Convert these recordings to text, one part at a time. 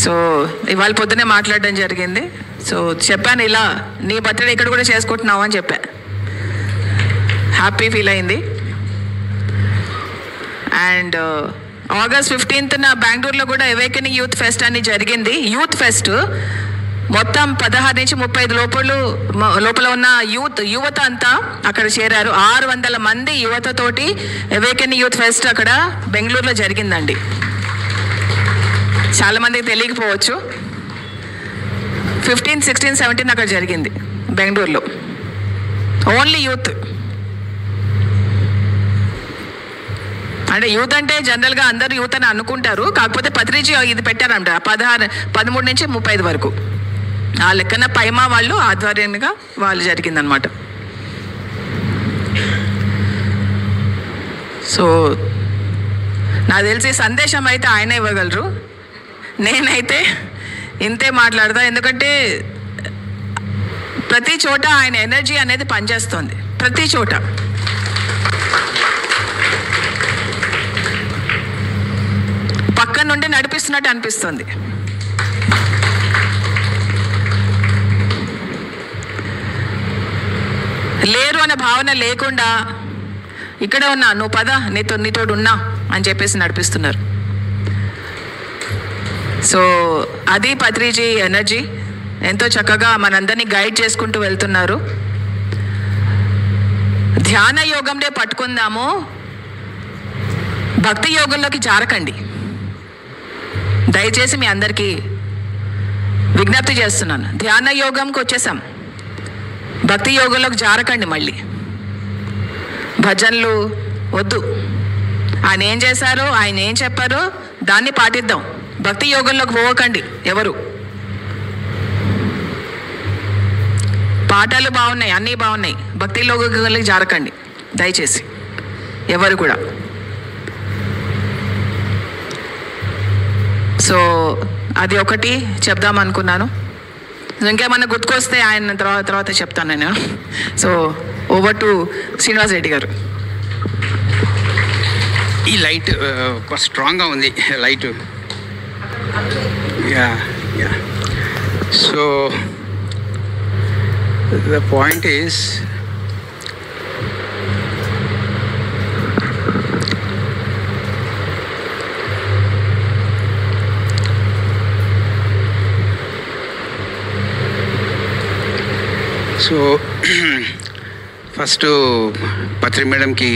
So ఇవాళ పొద్దునే మాట్లాడడం జరిగింది. సో చెప్పాను, ఇలా నీ బర్త్డే ఇక్కడ కూడా చేసుకుంటున్నావు అని చెప్పా. హ్యాపీ ఫీల్ అయింది. అండ్ August 15th బెంగళూరులో కూడా అవేకెనింగ్ యూత్ ఫెస్ట్ అని జరిగింది. యూత్ ఫెస్ట్ మొత్తం 16 నుంచి 35 లోపల ఉన్న యువత అంతా అక్కడ చేరారు. 600 మంది యువతతోటి అవేకెనింగ్ యూత్ ఫెస్ట్ అక్కడ బెంగళూరులో జరిగిందండి. చాలామందికి తెలియకపోవచ్చు. 15, 16, 17 అక్కడ జరిగింది బెంగళూరులో. Only youth. అంటే యూత్ అంటే జనరల్గా అందరూ యూత్ అని అనుకుంటారు. కాకపోతే పత్రిజీ ఇది పెట్టారంట 13 నుంచి 35 వరకు. ఆ లెక్కన పైమా వాళ్ళు ఆధ్వర్యంగా వాళ్ళు జరిగిందనమాట. సో నాకు తెలిసి సందేశం అయితే ఆయన ఇవ్వగలరు. నేనైతే ఇంతే మాట్లాడతా. ఎందుకంటే ప్రతి చోట ఆయన ఎనర్జీ అనేది పనిచేస్తుంది. ప్రతి చోట పక్కన నుండి నడిపిస్తున్నట్టు అనిపిస్తుంది. లేరు అనే భావన లేకుండా ఇక్కడే ఉన్నా, నువ్వు పద, నీతోడు ఉన్నా అని చెప్పేసి నడిపిస్తున్నారు. సో అది పత్రిజీ ఎనర్జీ. ఎంతో చక్కగా మనందరినీ గైడ్ చేసుకుంటూ వెళ్తున్నారు. ధ్యాన యోగంలో పట్టుకుందాము, భక్తి యోగంలోకి జారకండి. దయచేసి మీ అందరికీ విజ్ఞప్తి చేస్తున్నాను. ధ్యాన యోగంకి వచ్చేసాం, భక్తి యోగంలోకి జారకండి. మళ్ళీ భజనలు వద్దు. ఆయన ఏం చేశారో, ఆయన ఏం చెప్పారో దాన్ని పాటిద్దాం. భక్తి యోగంలోకి పోవకండి ఎవరు. పాటలు బాగున్నాయి, అన్నీ బాగున్నాయి, భక్తి యోగంలోకి జారకండి దయచేసి ఎవరు కూడా. సో అది ఒకటి చెప్దాం అనుకున్నాను. ఇంకేమన్నా గుర్తుకొస్తే ఆయన తర్వాత చెప్తాను నేను. So over to Srinivas Reddy గారు. ఈ లైట్ స్ట్రాంగ్గా ఉంది light. Yeah so the point is so first Patri మేడంకి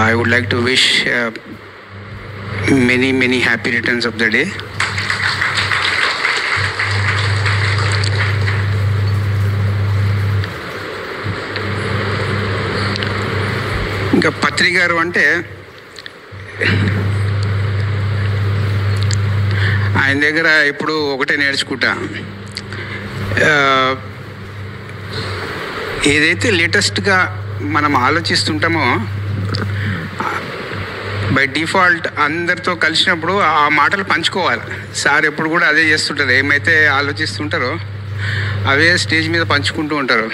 I would like to wish many happy returns of the day. ఇంకా పత్రి గారు అంటే ఆయన దగ్గర ఇప్పుడు ఒకటే నేర్చుకుంటా. ఏదైతే లేటెస్ట్గా మనం ఆలోచిస్తుంటామో బై డిఫాల్ట్ అందరితో కలిసినప్పుడు ఆ మాటలు పంచుకోవాలి. సార్ ఎప్పుడు కూడా అదే చేస్తుంటారు. ఏమైతే ఆలోచిస్తుంటారో అవే స్టేజ్ మీద పంచుకుంటూ ఉంటారు.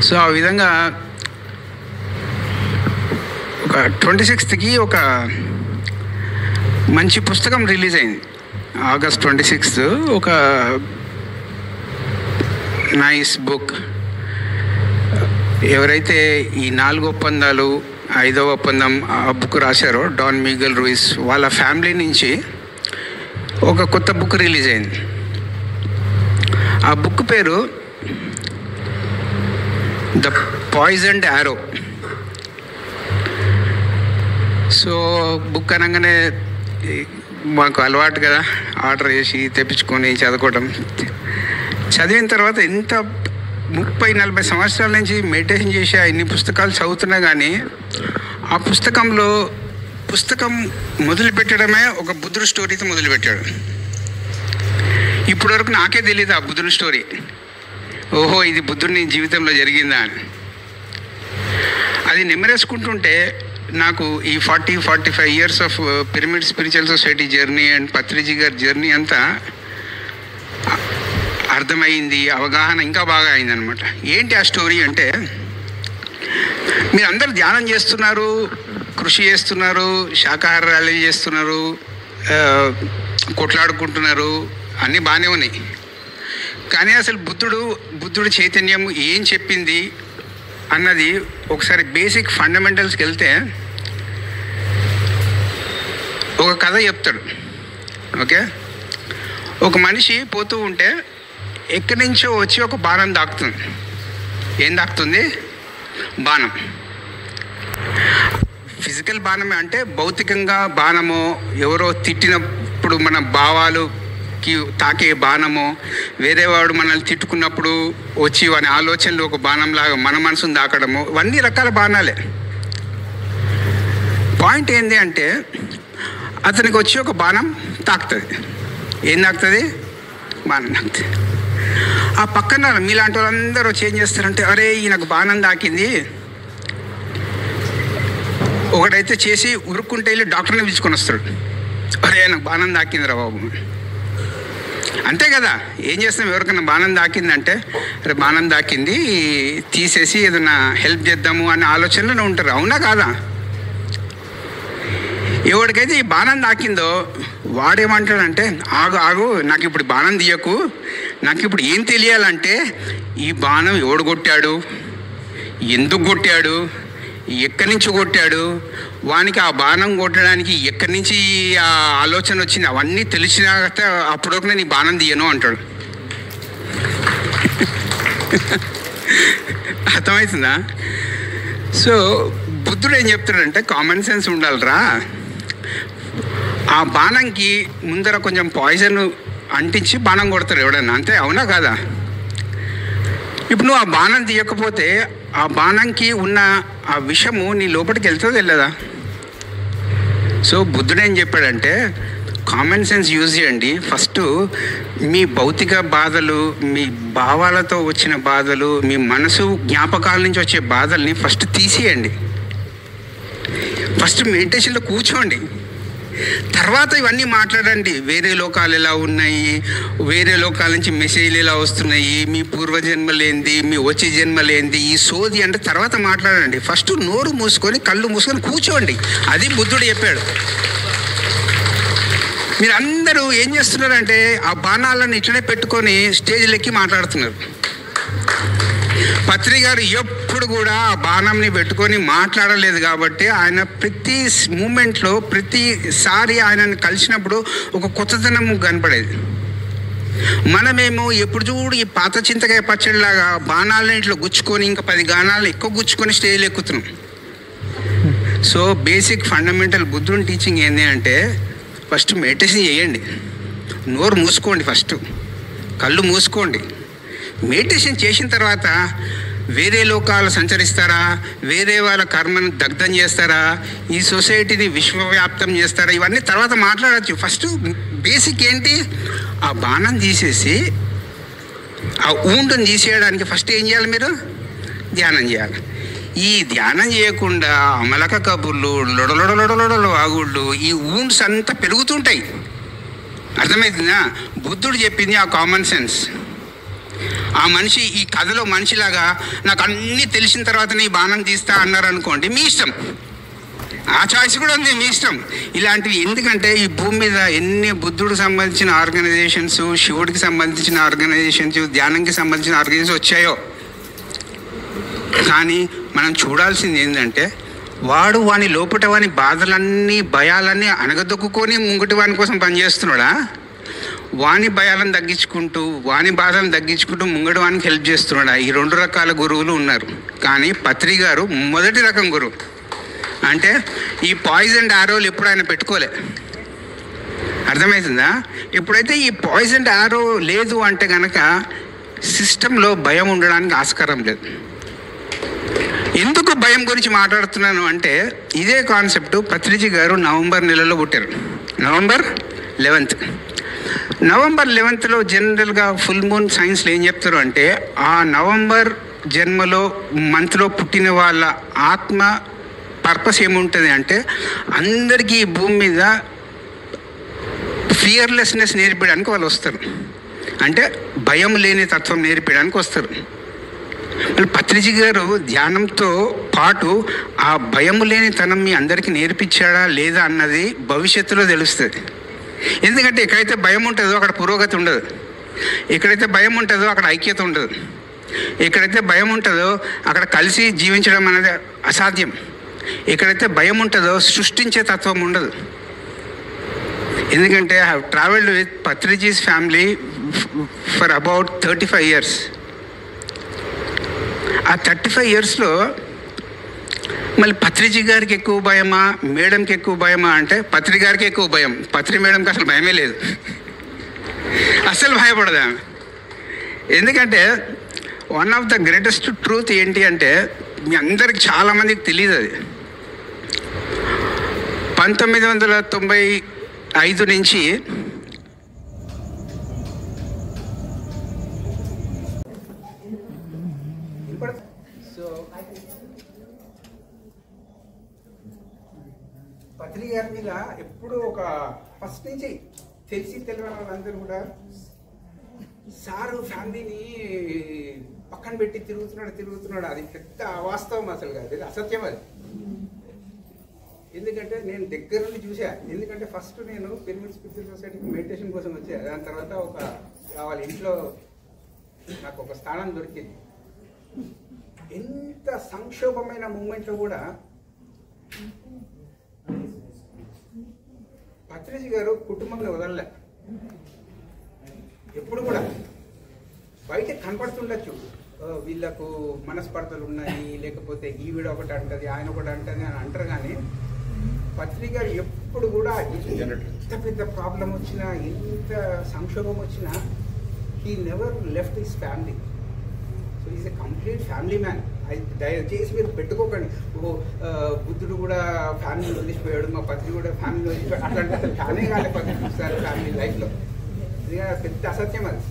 సో ఆ విధంగా ఒక 26th ఒక మంచి పుస్తకం రిలీజ్ అయింది. August 26 ఒక నైస్ బుక్. ఎవరైతే ఈ 4 ఒప్పందాలు 5వ ఒప్పందం ఆ బుక్ రాశారో డాన్ మిగెల్ రూయిస్ వాళ్ళ ఫ్యామిలీ నుంచి ఒక కొత్త బుక్ రిలీజ్ అయింది. ఆ బుక్ పేరు the poisoned arrow. So book అనగానే మాకు అలవాటు కదా, ఆర్డర్ చేసి తెప్పించుకొని చదువుకోవడం. చదివిన తర్వాత ఎంత 30-40 సంవత్సరాల నుంచి మెడిటేషన్ చేసి ఇన్ని పుస్తకాలు చదువుతున్నా కానీ ఆ పుస్తకం మొదలుపెట్టడమే ఒక బుద్ధుడు స్టోరీతో మొదలుపెట్టాడు. ఇప్పటివరకు నాకే తెలియదు ఆ బుద్ధుడి స్టోరీ. ఓహో, ఇది బుద్ధుడిని జీవితంలో జరిగిందా అని. అది నెమరేసుకుంటుంటే నాకు ఈ 40-45 years of pyramid spiritual society journey and Patriji గారి జర్నీ అంతా అర్థమైంది. అవగాహన ఇంకా బాగా అయిందనమాట. ఏంటి ఆ స్టోరీ అంటే, మీరు అందరూ ధ్యానం చేస్తున్నారు, కృషి చేస్తున్నారు, శాకాహార ర్యాలీ చేస్తున్నారు, కొట్లాడుకుంటున్నారు, అన్నీ బాగానే ఉన్నాయి. కానీ అసలు బుద్ధుడు చైతన్యం ఏం చెప్పింది అన్నది ఒకసారి బేసిక్ ఫండమెంటల్స్కి వెళ్తే ఒక కథ చెప్తాడు. ఓకే, ఒక మనిషి పోతూ ఉంటే ఎక్కడి నుంచో వచ్చి ఒక బాణం దాక్కుతుంది. ఏం దాక్కుతుంది? బాణం. ఫిజికల్ బాణమే, అంటే భౌతికంగా బాణమో, ఎవరో తిట్టినప్పుడు మన భావాలుకి తాకే బాణమో, వేరే వాడు మనల్ని తిట్టుకున్నప్పుడు వచ్చి వాని ఆలోచనలు ఒక బాణంలాగా మన మనసును దాకడము, ఇవన్నీ రకాల బాణాలే. పాయింట్ ఏంటి అంటే అతనికి వచ్చి ఒక బాణం తాకుతుంది. ఏం తాకుతుంది? బాణం తాకుతుంది. ఆ పక్కన మీలాంటి వాళ్ళందరూ వచ్చి ఏం చేస్తారంటే, అరే ఈయనకు బాణం తాకింది, ఒకడైతే చేసి ఉరుక్కుంటే వెళ్ళి డాక్టర్ని పిలుచుకొని వస్తాడు. అరే నాకు బాణం తాకిందిరా బాబు. అంతే కదా, ఏం చేస్తాం? ఎవరికైనా బాణం తాకిందంటే అరే బాణం తాకింది, తీసేసి ఏదైనా హెల్ప్ చేద్దాము అనే ఆలోచనలో ఉంటారు. అవునా కాదా? ఎవరికైతే ఈ బాణం తాకిందో వాడేమంటాడంటే, ఆగు నాకు ఇప్పుడు బాణం తీయకు, నాకు ఇప్పుడు ఏం తెలియాలంటే ఈ బాణం ఎవడు కొట్టాడు, ఎందుకు కొట్టాడు, ఎక్కడి నుంచి కొట్టాడు, వానికి ఆ బాణం కొట్టడానికి ఎక్కడి నుంచి ఆ ఆలోచన వచ్చింది, అవన్నీ తెలిసినాక అప్పుడు నేను ఈ బాణం తీయను అంటాడు. అర్థమవుతుందా? సో బుద్ధుడు ఏం చెప్తాడంటే, కామన్ సెన్స్ ఉండాలిరా. ఆ బాణంకి ముందర కొంచెం పాయిజన్ అంటించి బాణం కొడతారు ఎవడన్నా, అంతే. అవునా కాదా? ఇప్పుడు నువ్వు ఆ బాణం తీయకపోతే ఆ బాణంకి ఉన్న ఆ విషము నీ లోపలికి వెళ్తుందో వెళ్ళదా? సో బుద్ధుడు ఏం చెప్పాడంటే, కామన్ సెన్స్ యూజ్ చేయండి. ఫస్ట్ మీ భౌతిక బాధలు, మీ భావాలతో వచ్చిన బాధలు, మీ మనసు జ్ఞాపకాల నుంచి వచ్చే బాధల్ని ఫస్ట్ తీసేయండి. ఫస్ట్ మెడిటేషన్లో కూర్చోండి, తర్వాత ఇవన్నీ మాట్లాడండి. వేరే లోకాలు ఎలా ఉన్నాయి, వేరే లోకాల నుంచి మెసేజ్లు ఎలా వస్తున్నాయి, మీ పూర్వజన్మలేంది, మీ వచ్చే జన్మలేంది, ఈ సోది అంటే తర్వాత మాట్లాడండి. ఫస్ట్ నోరు మూసుకొని కళ్ళు మూసుకొని కూర్చోండి. అది బుద్ధుడు చెప్పాడు. మీరు అందరూ ఏం చేస్తున్నారంటే ఆ బాణాలను ఇట్లనే పెట్టుకొని స్టేజ్లెక్కి మాట్లాడుతున్నారు. పత్రి గారు ఎప్పుడు కూడా ఆ బాణంని పెట్టుకొని మాట్లాడలేదు కాబట్టి ఆయన ప్రతి మూమెంట్లో, ప్రతిసారి ఆయనను కలిసినప్పుడు ఒక కొత్తదనం కనపడేది. మనమేమో ఎప్పుడు చూడు ఈ పాత చింతకాయ పచ్చడిలాగా బాణాలను ఇట్లా గుచ్చుకొని ఇంకా 10 గానాలు ఎక్కువ గుచ్చుకొని స్టేజ్లు ఎక్కుతున్నాం. సో బేసిక్ ఫండమెంటల్ బుద్ధుని టీచింగ్ ఏంటి అంటే, ఫస్ట్ మెడిటేషన్ చేయండి, నోరు మూసుకోండి, ఫస్ట్ కళ్ళు మూసుకోండి. మెడిటేషన్ చేసిన తర్వాత వేరే లోకాలు సంచరిస్తారా, వేరే వాళ్ళ కర్మను దగ్ధం చేస్తారా, ఈ సొసైటీని విశ్వవ్యాప్తం చేస్తారా, ఇవన్నీ తర్వాత మాట్లాడచ్చు. ఫస్ట్ బేసిక్ ఏంటి? ఆ బాణం తీసేసి ఆ ఊంటుని తీసేయడానికి ఫస్ట్ ఏం చేయాలి? మీరు ధ్యానం చేయాలి. ఈ ధ్యానం చేయకుండా అమలక కబుర్లు, లొడలొడలొడలొడలు వాగుళ్ళు, ఈ ఊండ్స్ అంతా పెరుగుతుంటాయి. అర్థమవుతుందా? బుద్ధుడు చెప్పింది ఆ కామన్ సెన్స్. ఆ మనిషి ఈ కథలో మనిషిలాగా నాకు అన్నీ తెలిసిన తర్వాత నీ బాణం తీస్తా అన్నారు అనుకోండి, మీ ఇష్టం. ఆ చాయిస్ కూడా ఉంది, మీ ఇష్టం. ఇలాంటివి ఎందుకంటే ఈ భూమి మీద ఎన్ని బుద్ధుడికి సంబంధించిన ఆర్గనైజేషన్స్, శివుడికి సంబంధించిన ఆర్గనైజేషన్స్, ధ్యానంకి సంబంధించిన ఆర్గనైజేషన్స్ వచ్చాయో, కానీ మనం చూడాల్సింది ఏంటంటే వాని లోపట వాని బాధలన్నీ, భయాలన్నీ అణగదొక్కుని ముంగటి వాని కోసం పనిచేస్తున్నాడా, వాని భయాలను తగ్గించుకుంటూ, వాని బాధలను తగ్గించుకుంటూ ముంగటి వానికి హెల్ప్ చేస్తున్నాడా? ఈ 2 రకాల గురువులు ఉన్నారు. కానీ పత్రి గారు మొదటి రకం గురువు. అంటే ఈ పాయిజన్ ఆరోలు ఎప్పుడు ఆయన పెట్టుకోలే. అర్థమవుతుందా? ఎప్పుడైతే ఈ పాయిజన్ ఆరో లేదు అంటే కనుక సిస్టంలో భయం ఉండడానికి ఆస్కారం లేదు. ఎందుకు భయం గురించి మాట్లాడుతున్నాను అంటే, ఇదే కాన్సెప్ట్ పత్రిజీ గారు నవంబర్ నెలలో పుట్టారు. November 11th. నవంబర్ 11th జనరల్గా ఫుల్ మూన్ సైన్స్లో ఏం చెప్తారు అంటే, ఆ నవంబర్ జన్మలో మంత్లో పుట్టిన వాళ్ళ ఆత్మ పర్పస్ ఏముంటుంది అంటే, అందరికీ ఈ భూమి మీద ఫియర్లెస్నెస్ నేర్పించడానికి వాళ్ళు వస్తారు. అంటే భయం లేని తత్వం నేర్పించడానికి వస్తారు. మళ్ళీ పత్రిజీ గారు ధ్యానంతో పాటు ఆ భయం లేని తనం మీ అందరికీ నేర్పించాడా లేదా అన్నది భవిష్యత్తులో తెలుస్తుంది. ఎందుకంటే ఎక్కడైతే భయం ఉంటుందో అక్కడ పురోగతి ఉండదు, ఎక్కడైతే భయం ఉంటుందో అక్కడ ఐక్యత ఉండదు, ఎక్కడైతే భయం ఉంటుందో అక్కడ కలిసి జీవించడం అనేది అసాధ్యం, ఎక్కడైతే భయం ఉంటుందో సృష్టించే తత్వం ఉండదు. ఎందుకంటే I have travelled with Patriji's family for about 35 years. ఆ 35 yearsలో మళ్ళీ పత్రిజీ గారికి ఎక్కువ భయమా మేడంకి ఎక్కువ భయమా అంటే పత్రి గారికి ఎక్కువ భయం, పత్రి మేడంకి అసలు భయమే లేదు, అస్సలు భయపడదు ఆమె. ఎందుకంటే one of the greatest truth ఏంటి అంటే మీ అందరికి చాలామందికి తెలియదు, అది 1995 నుంచి పత్రి గారి మీద ఎప్పుడు ఒక ఫస్ట్ నుంచి తెలిసి తెలియని వాళ్ళందరూ కూడా సారు ఫ్యామిలీని పక్కన పెట్టి తిరుగుతున్నాడు, అది పెద్ద అవాస్తవం, అసలు కాదు, ఇది అసత్యం అది. ఎందుకంటే నేను దగ్గర నుండి చూసా. ఎందుకంటే ఫస్ట్ నేను పిరమిడ్ స్పిరిచువల్ సొసైటీకి మెడిటేషన్ కోసం వచ్చా, దాని తర్వాత వాళ్ళ ఇంట్లో నాకు ఒక స్థానం దొరికింది. ఎంత సంక్షోభమైన మూమెంట్లో కూడా పత్రిజీ గారు కుటుంబంలో వదలలే. ఎప్పుడు కూడా బయట కనపడుతుండొచ్చు వీళ్ళకు మనస్పర్ధలు ఉన్నాయి, లేకపోతే ఈవిడ ఒకటి అంటది ఆయన ఒకటి అంటది అని అంటారు, కానీ పత్రిక గారు ఎప్పుడు కూడా ఎంత పెద్ద ప్రాబ్లం వచ్చినా ఎంత సంక్షోభం వచ్చినా he never left his family. So is a complete family man. దయచేసి మీరు పెట్టుకోకండి బుద్ధుడు కూడా ఫ్యామిలీ వదిలిపోయాడు, మా పత్రి కూడా ఫ్యామిలీ వదిలిపోయాడు అట్లాంటి అసలు ఫ్యామిలీ కాలే పత్రి చూస్తారు ఫ్యామిలీ లైఫ్లో. ఇది పెద్ద అసత్యం అది.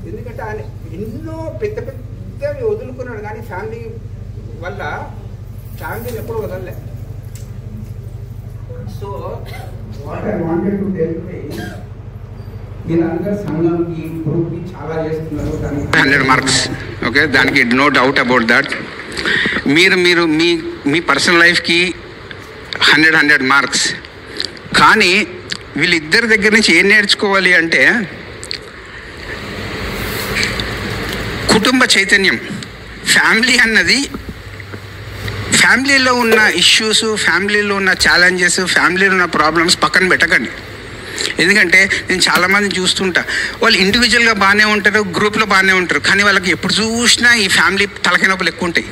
ఎందుకంటే ఆయన ఎన్నో పెద్ద పెద్దవి వదులుకున్నాడు, కానీ ఫ్యామిలీ వల్ల ఫ్యామిలీని ఎప్పుడు వదలలే. So what I wanted to tell మీరందరూ సంఘంకి గ్రూప్కి చాలా చేస్తున్నారు, 100 marks. ఓకే, దానికి నో డౌట్ అబౌట్ దట్. మీరు మీ పర్సనల్ లైఫ్కి 100 marks. కానీ వీళ్ళిద్దరి దగ్గర నుంచి ఏం నేర్చుకోవాలి అంటే కుటుంబ చైతన్యం. ఫ్యామిలీ అన్నది, ఫ్యామిలీలో ఉన్న ఇష్యూస్, ఫ్యామిలీలో ఉన్న ఛాలెంజెస్, ఫ్యామిలీలో ఉన్న ప్రాబ్లమ్స్ పక్కన పెట్టకండి. ఎందుకంటే నేను చాలామంది చూస్తుంటా, వాళ్ళు ఇండివిజువల్గా బాగానే ఉంటారు, గ్రూప్లో బాగానే ఉంటారు, కానీ వాళ్ళకి ఎప్పుడు చూసినా ఈ ఫ్యామిలీ తలకాయ నొప్పులు ఎక్కువ ఉంటాయి.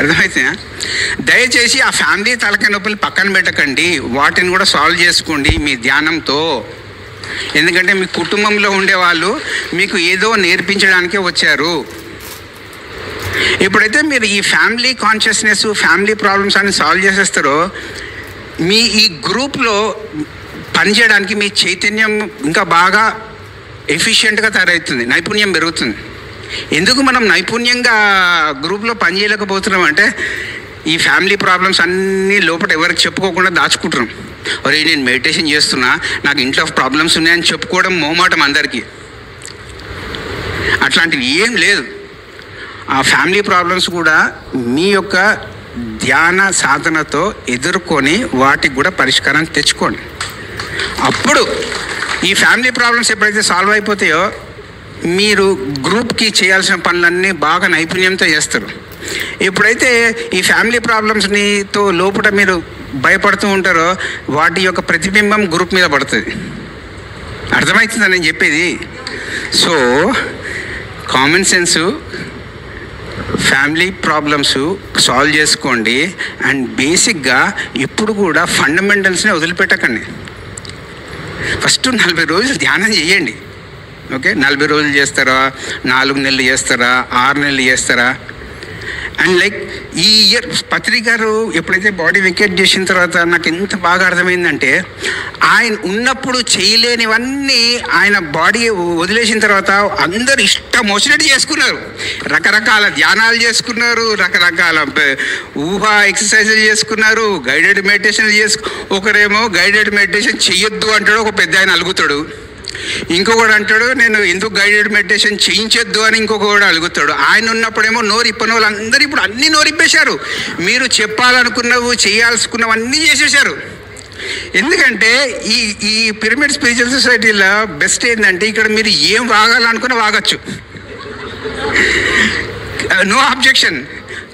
అర్థమైతే దయచేసి ఆ ఫ్యామిలీ తలకాయ నొప్పులు పక్కన పెట్టకండి, వాటిని కూడా సాల్వ్ చేసుకోండి మీ ధ్యానంతో. ఎందుకంటే మీ కుటుంబంలో ఉండేవాళ్ళు మీకు ఏదో నేర్పించడానికే వచ్చారు. ఎప్పుడైతే మీరు ఈ ఫ్యామిలీ కాన్షియస్నెస్, ఫ్యామిలీ ప్రాబ్లమ్స్ అన్ని సాల్వ్ చేసేస్తారో మీ ఈ గ్రూప్లో పనిచేయడానికి మీ చైతన్యం ఇంకా బాగా ఎఫిషియెంట్గా తయారవుతుంది, నైపుణ్యం పెరుగుతుంది. ఎందుకు మనం నైపుణ్యంగా గ్రూప్లో పనిచేయలేకపోతున్నాం అంటే ఈ ఫ్యామిలీ ప్రాబ్లమ్స్ అన్నీ లోపల ఎవరికి చెప్పుకోకుండా దాచుకుంటున్నాం. ఒరే నేను మెడిటేషన్ చేస్తున్నా, నాకు ఇంట్లో ప్రాబ్లమ్స్ ఉన్నాయని చెప్పుకోవడం మొహమాటం అందరికీ. అట్లాంటివి ఏం లేదు. ఆ ఫ్యామిలీ ప్రాబ్లమ్స్ కూడా మీ యొక్క ధ్యాన సాధనతో ఎదుర్కొని వాటికి కూడా పరిష్కారం తెచ్చుకోండి. అప్పుడు ఈ ఫ్యామిలీ ప్రాబ్లమ్స్ ఎప్పుడైతే సాల్వ్ అయిపోతాయో మీరు గ్రూప్కి చేయాల్సిన పనులన్నీ బాగా నైపుణ్యంతో చేస్తారు. ఎప్పుడైతే ఈ ఫ్యామిలీ ప్రాబ్లమ్స్తో లోపల మీరు భయపడుతూ ఉంటారో వాటి యొక్క ప్రతిబింబం గ్రూప్ మీద పడుతుంది. అర్థమవుతుందా నేను చెప్పేది? So common sense, family problems solve చేసుకోండి. అండ్ బేసిక్గా ఇప్పుడు కూడా ఫండమెంటల్స్ని వదిలిపెట్టకండి. ఫస్ట్ 40 రోజులు ధ్యానం చేయండి. ఓకే, 40 రోజులు చేస్తారా, 4 నెలలు చేస్తారా, 6 నెలలు చేస్తారా? అండ్ లైక్ ఈ ఇయర్ పత్రి గారు ఎప్పుడైతే బాడీ వెకేట్ చేసిన తర్వాత నాకు ఎంత బాగా అర్థమైందంటే ఆయన ఉన్నప్పుడు చేయలేనివన్నీ ఆయన బాడీ వదిలేసిన తర్వాత అందరూ ఇష్టం వచ్చినట్టు చేసుకున్నారు. రకరకాల ధ్యానాలు చేసుకున్నారు, రకరకాల ఊహా ఎక్సర్సైజులు చేసుకున్నారు, గైడెడ్ మెడిటేషన్ ఒకరేమో గైడెడ్ మెడిటేషన్ చెయ్యొద్దు అంటాడు, ఒక పెద్ద ఆయన అలుగుతాడు. ఇంకొకడు అంటాడు నేను ఎందుకు గైడెడ్ మెడిటేషన్ చేయించొద్దు అని ఇంకొకడు అలుగుతాడు. ఆయన ఉన్నప్పుడేమో నోరు ఇప్పని వాళ్ళు అందరూ ఇప్పుడు అన్నీ నోరిప్పేశారు. మీరు చెప్పాలనుకున్నవి చేయాల్సుకున్నవన్నీ చేసేసారు. ఎందుకంటే ఈ ఈ పిరమిడ్ స్పిరిచువల్ సొసైటీలో బెస్ట్ ఏంటంటే ఇక్కడ మీరు ఏం వాగాలనుకున్నా వాగచ్చు, నో అబ్జెక్షన్.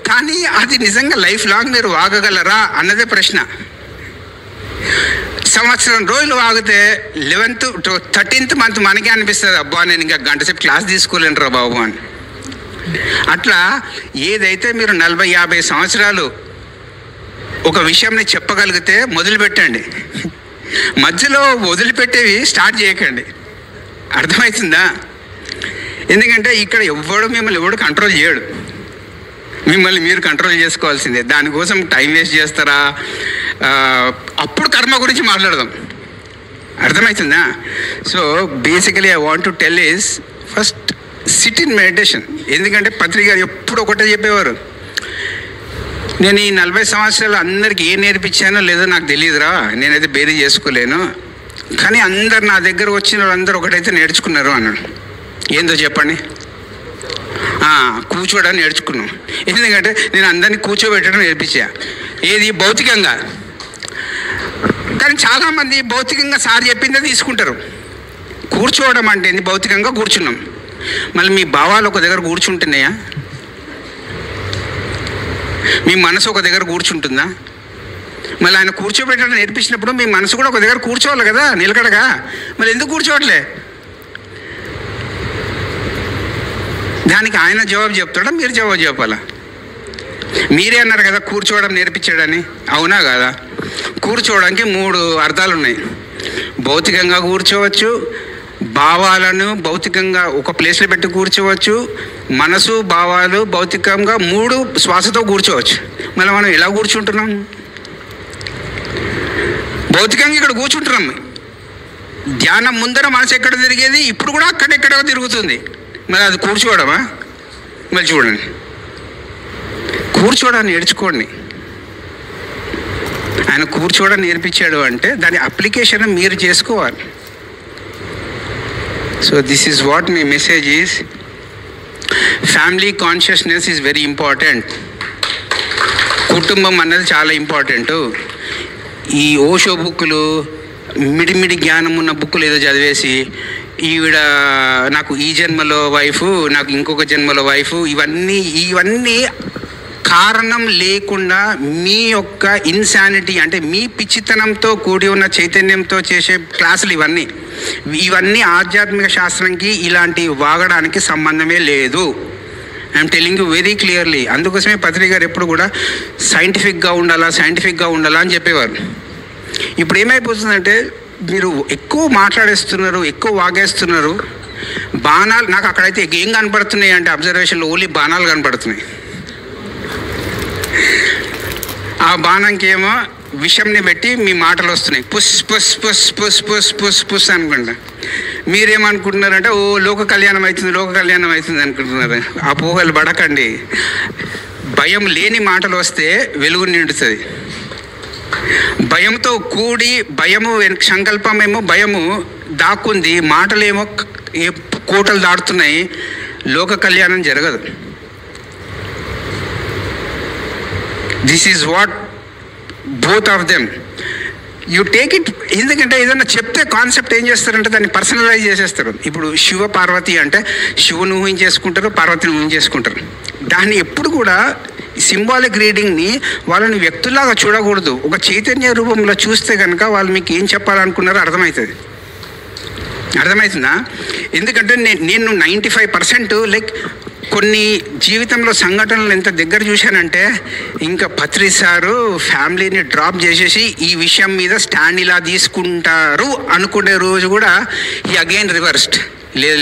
కానీ అది నిజంగా లైఫ్ లాంగ్ మీరు వాగగలరా అన్నదే ప్రశ్న. సంవత్సరం రోజులు వాగితే 11th to 13th మంత్ మనకే అనిపిస్తుంది, అబ్బా నేను ఇంకా గంట సేపు క్లాస్ తీసుకోలేనురా బాబు అని. అట్లా ఏదైతే మీరు 40-50 సంవత్సరాలు ఒక విషయంని చెప్పగలిగితే మొదలుపెట్టండి, మధ్యలో వదిలిపెట్టేవి స్టార్ట్ చేయకండి. అర్థమవుతుందా? ఎందుకంటే ఇక్కడ మిమ్మల్ని ఎవడు కంట్రోల్ చేయడు, మిమ్మల్ని మీరు కంట్రోల్ చేసుకోవాల్సిందే. దానికోసం టైం వేస్ట్ చేస్తారా? అప్పుడు కర్మ గురించి మాట్లాడదాం. అర్థమవుతుందా? So basically I want to tell is first SIT in meditation. ఎందుకంటే పత్రిక గారు ఎప్పుడు ఒకటే చెప్పేవారు, నేను ఈ 40 సంవత్సరాలు అందరికి ఏం నేర్పించానో లేదో నాకు తెలియదురా, నేనైతే బేరీ చేసుకోలేను, కానీ అందరు నా దగ్గర వచ్చిన వాళ్ళందరూ ఒకటైతే నేర్చుకున్నారు అన్నాడు. ఏందో చెప్పండి? కూర్చోవడానికి నేర్చుకున్నాం. ఎందుకంటే నేను అందరినీ కూర్చోబెట్టడం నేర్పించా, ఏది భౌతికంగా. కానీ చాలామంది భౌతికంగా సార్ చెప్పిందే తీసుకుంటారు. కూర్చోవడం అంటే ఏంది? భౌతికంగా కూర్చున్నాం. మళ్ళీ మీ భావాలు ఒక దగ్గర కూర్చుంటున్నాయా? మీ మనసు ఒక దగ్గర కూర్చుంటుందా? మళ్ళీ ఆయన కూర్చోబెట్టడం నేర్పించినప్పుడు మీ మనసు కూడా ఒక దగ్గర కూర్చోవాలి కదా, నిలకడగా. మళ్ళీ ఎందుకు కూర్చోవట్లే? దానికి ఆయన జవాబు చెప్తాడా, మీరు జవాబు చెప్పాలా? మీరే అన్నారు కదా కూర్చోవడం నేర్పించాడని, అవునా కదా? కూర్చోవడానికి 3 అర్థాలు ఉన్నాయి. భౌతికంగా కూర్చోవచ్చు, భావాలను భౌతికంగా ఒక ప్లేస్లో పెట్టి కూర్చోవచ్చు, మనసు భావాలు భౌతికంగా 3 శ్వాసతో కూర్చోవచ్చు. మళ్ళీ మనం ఎలా కూర్చుంటున్నాం? భౌతికంగా ఇక్కడ కూర్చుంటున్నాం. ధ్యానం ముందర మనసు ఎక్కడ తిరిగేది, ఇప్పుడు కూడా అక్కడెక్కడో తిరుగుతుంది. మరి అది కూర్చోవడమా? మళ్ళీ చూడండి, కూర్చోవడాన్ని నేర్చుకోండి. ఆయన కూర్చోవడం నేర్పించాడు అంటే దాని అప్లికేషన్ మీరు చేసుకోవాలి. So this is what my message is. Family consciousness is very important. కుటుంబం అన్నది చాలా ఇంపార్టెంటు. ఈ ఓషో బుక్కులు, మిడిమిడి జ్ఞానం ఉన్న బుక్కులు ఏదో చదివేసి ఈవిడ నాకు ఈ జన్మలో వైఫ్, నాకు ఇంకొక జన్మలో వైఫ్, ఇవన్నీ కారణం లేకుండా మీ యొక్క ఇన్సానిటీ అంటే మీ పిచ్చితనంతో కూడి ఉన్న చైతన్యంతో చేసే క్లాసులు ఇవన్నీ ఆధ్యాత్మిక శాస్త్రంకి ఇలాంటి వాగడానికి సంబంధమే లేదు. I'm telling you very clearly. అందుకోసమే పత్రిక గారు ఎప్పుడు కూడా సైంటిఫిక్గా ఉండాలా అని చెప్పేవారు. ఇప్పుడు ఏమైపోతుందంటే మీరు ఎక్కువ మాట్లాడేస్తున్నారు, ఎక్కువ వాగేస్తున్నారు. బాణాలు నాకు అక్కడైతే ఏం కనపడుతున్నాయి అంటే అబ్జర్వేషన్లో ఓన్లీ బాణాలు కనపడుతున్నాయి. ఆ బాణంకి ఏమో విషంని పెట్టి మీ మాటలు వస్తున్నాయి, పుస్ పుస్ పుస్ పుస్ పుస్ పుస్ పుస్ అనుకుంటా. మీరేమనుకుంటున్నారంటే లోక కళ్యాణం అవుతుంది అనుకుంటున్నారు. ఆ పోగలు పడకండి. భయం లేని మాటలు వస్తే వెలుగు నిండుతుంది. భయంతో కూడి సంకల్పమేమో భయము దాక్కుంది, మాటలేమో కోటలు దాటుతున్నాయి, లోక కళ్యాణం జరగదు. This is what both of them you take it. ఎందుకంటే ఏదైనా చెప్తే కాన్సెప్ట్ ఏం చేస్తారంటే దాన్ని పర్సనలైజ్ చేసేస్తారు. ఇప్పుడు శివ పార్వతి అంటే శివుని ఊహించేసుకుంటారు, పార్వతిని ఊహించేసుకుంటారు. దాన్ని ఎప్పుడు కూడా సింబాలిక్ రీడింగ్ని వాళ్ళని వ్యక్తులాగా చూడకూడదు. ఒక చైతన్య రూపంలో చూస్తే కనుక వాళ్ళు మీకు ఏం చెప్పాలనుకున్నారో అర్థమవుతుందా? ఎందుకంటే నేను 95% లైక్ కొన్ని జీవితంలో సంఘటనలు ఎంత దగ్గర చూశానంటే, ఇంకా పత్రి సారు ఫ్యామిలీని డ్రాప్ చేసేసి ఈ విషయం మీద స్టాండ్ ఇలా తీసుకుంటారు అనుకునే రోజు కూడా ఈ అగైన్ రివర్స్డ్.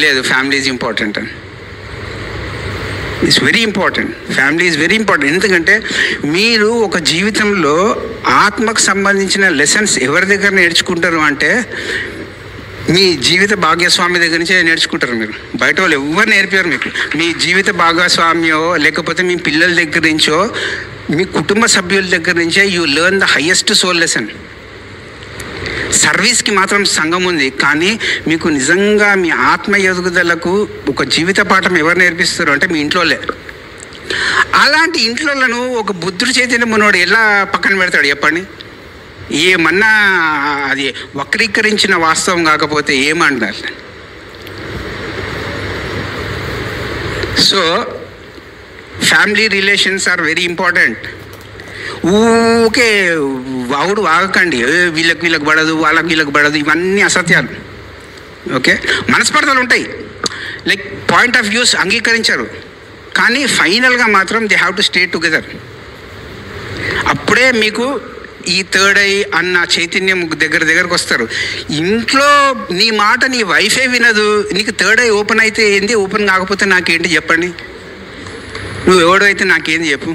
లేదు ఫ్యామిలీ ఈజ్ ఇంపార్టెంట్ అని. It's very important. Family is very important. ఎందుకంటే మీరు ఒక జీవితంలో ఆత్మకు సంబంధించిన లెసన్స్ ఎవరి దగ్గర నేర్చుకుంటారు అంటే మీ జీవిత భాగస్వామి దగ్గర నుంచే నేర్చుకుంటారు. మీరు బయట వాళ్ళు ఎవరు నేర్పారు మీకు. మీ జీవిత భాగస్వామ్యో లేకపోతే మీ పిల్లల దగ్గర నుంచో మీ కుటుంబ సభ్యుల దగ్గర నుంచే you learn the highest soul lesson. సర్వీస్కి మాత్రం సంఘం ఉంది, కానీ మీకు నిజంగా మీ ఆత్మ ఎదుగుదలకు ఒక జీవిత పాఠం ఎవరు నేర్పిస్తారు అంటే మీ ఇంట్లోలే. అలాంటి ఇంట్లోలను ఒక బుద్ధుడి చైతన్యం ఉన్నవాడు ఎలా పక్కన పెడతాడు చెప్పండి? ఏమన్నా అది వక్రీకరించిన వాస్తవం కాకపోతే ఏమంటారు? So family relations are very important. ఊకే వాగుడు వాగకండి, వీళ్ళకి పడదు, వీళ్ళకి పడదు, ఇవన్నీ అసత్యాలు. ఓకే, మనస్పర్ధలు ఉంటాయి, లైక్ పాయింట్ ఆఫ్ వ్యూస్ అంగీకరించారు, కానీ ఫైనల్గా మాత్రం they have to stay together. అప్పుడే మీకు ఈ థర్డ్ ఐ అన్న చైతన్యం దగ్గరకు వస్తారు. ఇంట్లో నీ మాట నీ వైఫే వినదు, నీకు థర్డ్ ఐ ఓపెన్ అయితే ఏంది, ఓపెన్ కాకపోతే నాకేంటి చెప్పండి? నువ్వు ఎవడో అయితే నాకేంది చెప్పు.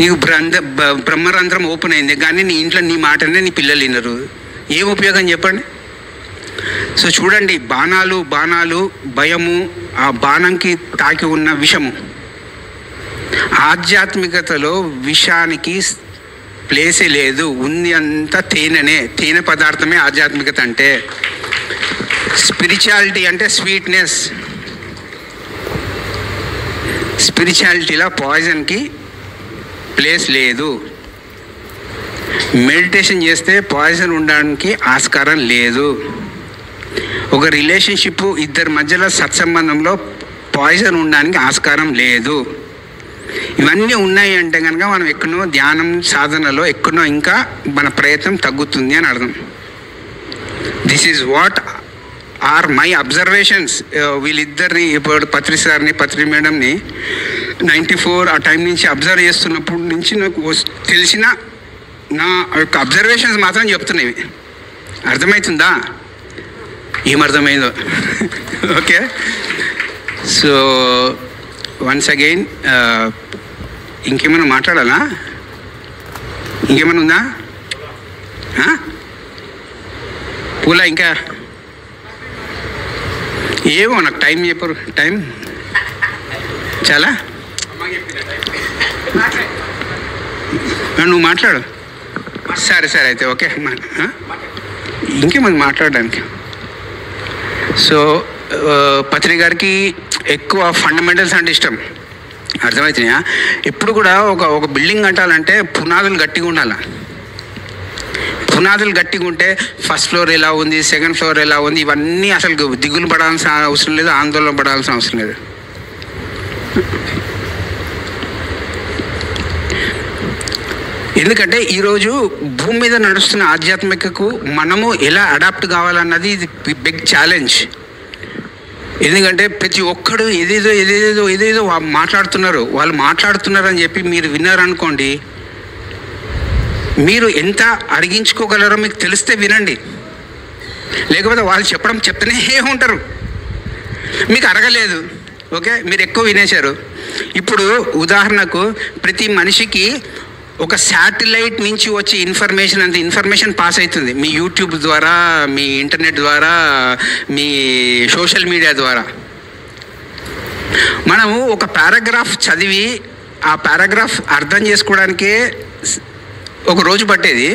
నీకు బ్రహ్మరంధ్రం ఓపెన్ అయింది, కానీ నీ ఇంట్లో నీ మాటనే నీ పిల్లలు వినరు, ఏం ఉపయోగం చెప్పండి? సో చూడండి, బాణాలు భయము, ఆ బాణంకి తాకి ఉన్న విషము. ఆధ్యాత్మికతలో విషానికి ప్లేసే లేదు, ఉంది అంతా తేనె పదార్థమే ఆధ్యాత్మికత అంటే. స్పిరిచువాలిటీ అంటే స్వీట్నెస్. స్పిరిచువాలిటీలో పాయిజన్కి ప్లేస్ లేదు. మెడిటేషన్ చేస్తే పాయిజన్ ఉండడానికి ఆస్కారం లేదు. ఒక రిలేషన్షిప్ ఇద్దరి మధ్యలో సత్సంబంధంలో పాయిజన్ ఉండడానికి ఆస్కారం లేదు. ఇవన్నీ ఉన్నాయి అంటే కనుక మనం ఎక్కడో ధ్యానం సాధనలో ఎక్కడో ఇంకా మన ప్రయత్నం తగ్గుతుంది అని అర్థం. This is what are my observations. వీళ్ళిద్దరిని ఇప్పుడు పత్రి సార్ని, పత్రి మేడంని 94 ఆ టైం నుంచి అబ్జర్వ్ చేస్తున్నప్పటి నుంచి నాకు తెలిసిన నా యొక్క అబ్జర్వేషన్స్ మాత్రం చెప్తున్నాయి. అర్థమవుతుందా? ఏమర్థమైందో? ఓకే, సో వన్స్ అగైన్ ఇంకేమైనా మాట్లాడాలా? ఇంకేమైనా ఉందా? పూలా ఇంకా ఏమో నాకు టైం చెప్పరు. టైం చాలా నువ్వు మాట్లాడు. సరే అయితే ఓకే. ఇంకేమంది మాట్లాడడానికి? సో పత్రి గారికి ఎక్కువ ఫండమెంటల్స్ అంటే ఇష్టం. అర్థమవుతున్నాయా? ఎప్పుడు కూడా ఒక బిల్డింగ్ కట్టాలంటే పునాదులు గట్టిగా ఉండాలి. పునాదులు గట్టిగా ఉంటే ఫస్ట్ ఫ్లోర్ ఎలా ఉంది, సెకండ్ ఫ్లోర్ ఎలా ఉంది, ఇవన్నీ అసలు దిగులు పడాల్సిన అవసరం లేదు, ఆందోళన పడాల్సిన అవసరం లేదు. ఎందుకంటే ఈరోజు భూమి మీద నడుస్తున్న ఆధ్యాత్మికకు మనము ఎలా అడాప్ట్ కావాలన్నది ఇది బిగ్ ఛాలెంజ్. ఎందుకంటే ప్రతి ఒక్కడు ఏదేదో మాట్లాడుతున్నారు. వాళ్ళు మాట్లాడుతున్నారు అని చెప్పి మీరు విన్నారనుకోండి, మీరు ఎంత అడిగించుకోగలరో మీకు తెలిస్తే వినండి, లేకపోతే వాళ్ళు చెప్తూనే ఉంటారు. మీకు అడగలేదు, ఓకే, మీరు ఎక్కువ వినేశారు. ఇప్పుడు ఉదాహరణకు ప్రతి మనిషికి ఒక శాటిలైట్ నుంచి వచ్చే ఇన్ఫర్మేషన్ పాస్ అవుతుంది మీ యూట్యూబ్ ద్వారా, మీ ఇంటర్నెట్ ద్వారా, మీ సోషల్ మీడియా ద్వారా. మనము ఒక పారాగ్రాఫ్ చదివి ఆ పారాగ్రాఫ్ అర్థం చేసుకోవడానికే ఒక రోజు పట్టేది.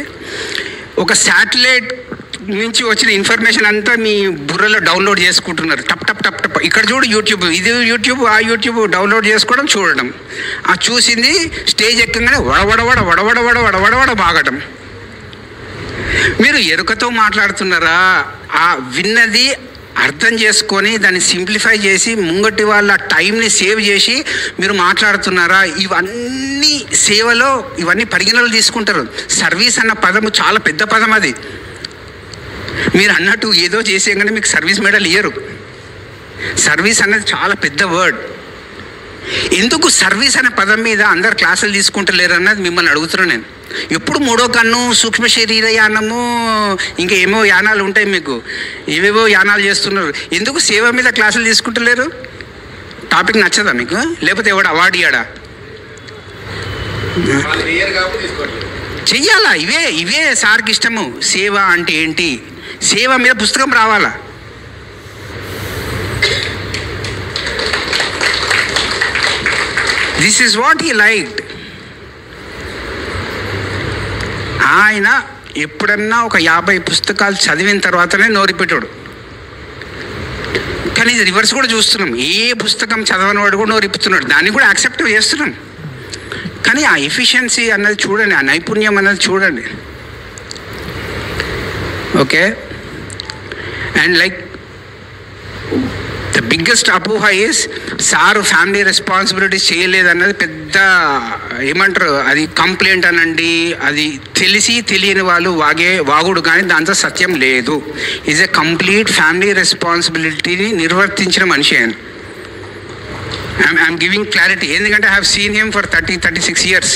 ఒక శాటిలైట్ నుంచి వచ్చిన ఇన్ఫర్మేషన్ అంతా మీ బుర్రలో డౌన్లోడ్ చేసుకుంటున్నారు. టప్ టప్ టప్ టప్. ఇక్కడ చూడు యూట్యూబ్, ఇది యూట్యూబ్, ఆ యూట్యూబ్ డౌన్లోడ్ చేసుకోవడం, చూడడం. ఆ చూసింది స్టేజ్ ఎక్కగానే వడవడ బాగటం. మీరు ఎరుకతో మాట్లాడుతున్నారా? ఆ విన్నది అర్థం చేసుకొని దాన్ని సింప్లిఫై చేసి ముంగటి వాళ్ళ టైంని సేవ్ చేసి మీరు మాట్లాడుతున్నారా? ఇవన్నీ సేవలో ఇవన్నీ పరిగణనలు తీసుకుంటారు. సర్వీస్ అన్న పదము చాలా పెద్ద పదం. అది మీరు అన్నట్టు ఏదో చేసేయగానే మీకు సర్వీస్ మెడల్ ఇయ్యరు. సర్వీస్ అన్నది చాలా పెద్ద వర్డ్. ఎందుకు సర్వీస్ అనే పదం మీద అందరు క్లాసులు తీసుకుంటలేరు అన్నది మిమ్మల్ని అడుగుతున్నాను నేను. ఎప్పుడు మూడో కన్ను, సూక్ష్మ శరీర యానము, ఇంకా ఏమో యానాలు ఉంటాయి మీకు, ఏవేవో యానాలు చేస్తున్నారు. ఎందుకు సేవ మీద క్లాసులు తీసుకుంటలేరు? టాపిక్ నచ్చదా మీకు? లేకపోతే ఎవడు అవార్డు ఇయ్యాడా? చెయ్యాలా? ఇవే సార్కి ఇష్టము. సేవ అంటే ఏంటి? సేవ మీద పుస్తకం రావాలా? This is what he liked. ఆయన ఎప్పుడన్నా ఒక 50 పుస్తకాలు చదివిన తర్వాతనే నోరిపెట్టాడు. కానీ ఇది రివర్స్ కూడా చూస్తున్నాం. ఏ పుస్తకం చదవని వాడు కూడా నోరిపుతున్నాడు. దాన్ని కూడా యాక్సెప్ట్ చేస్తున్నాం. కానీ ఆ ఎఫిషియన్సీ అన్నది చూడండి, ఆ నైపుణ్యం అన్నది చూడండి. Okay. And like the biggest అపోహ ఈస్ సారు ఫ్యామిలీ రెస్పాన్సిబిలిటీస్ చేయలేదన్నది పెద్ద ఏమంటారు, అది కంప్లైంట్ అనండి, అది తెలిసి తెలియని వాళ్ళు వాగుడు, కానీ దాంతో సత్యం లేదు. ఈజ్ ఎ కంప్లీట్ ఫ్యామిలీ రెస్పాన్సిబిలిటీని నిర్వర్తించిన మనిషి ఆయన. ఐఎమ్ గివింగ్ క్లారిటీ, ఎందుకంటే I have seen him for 36 years.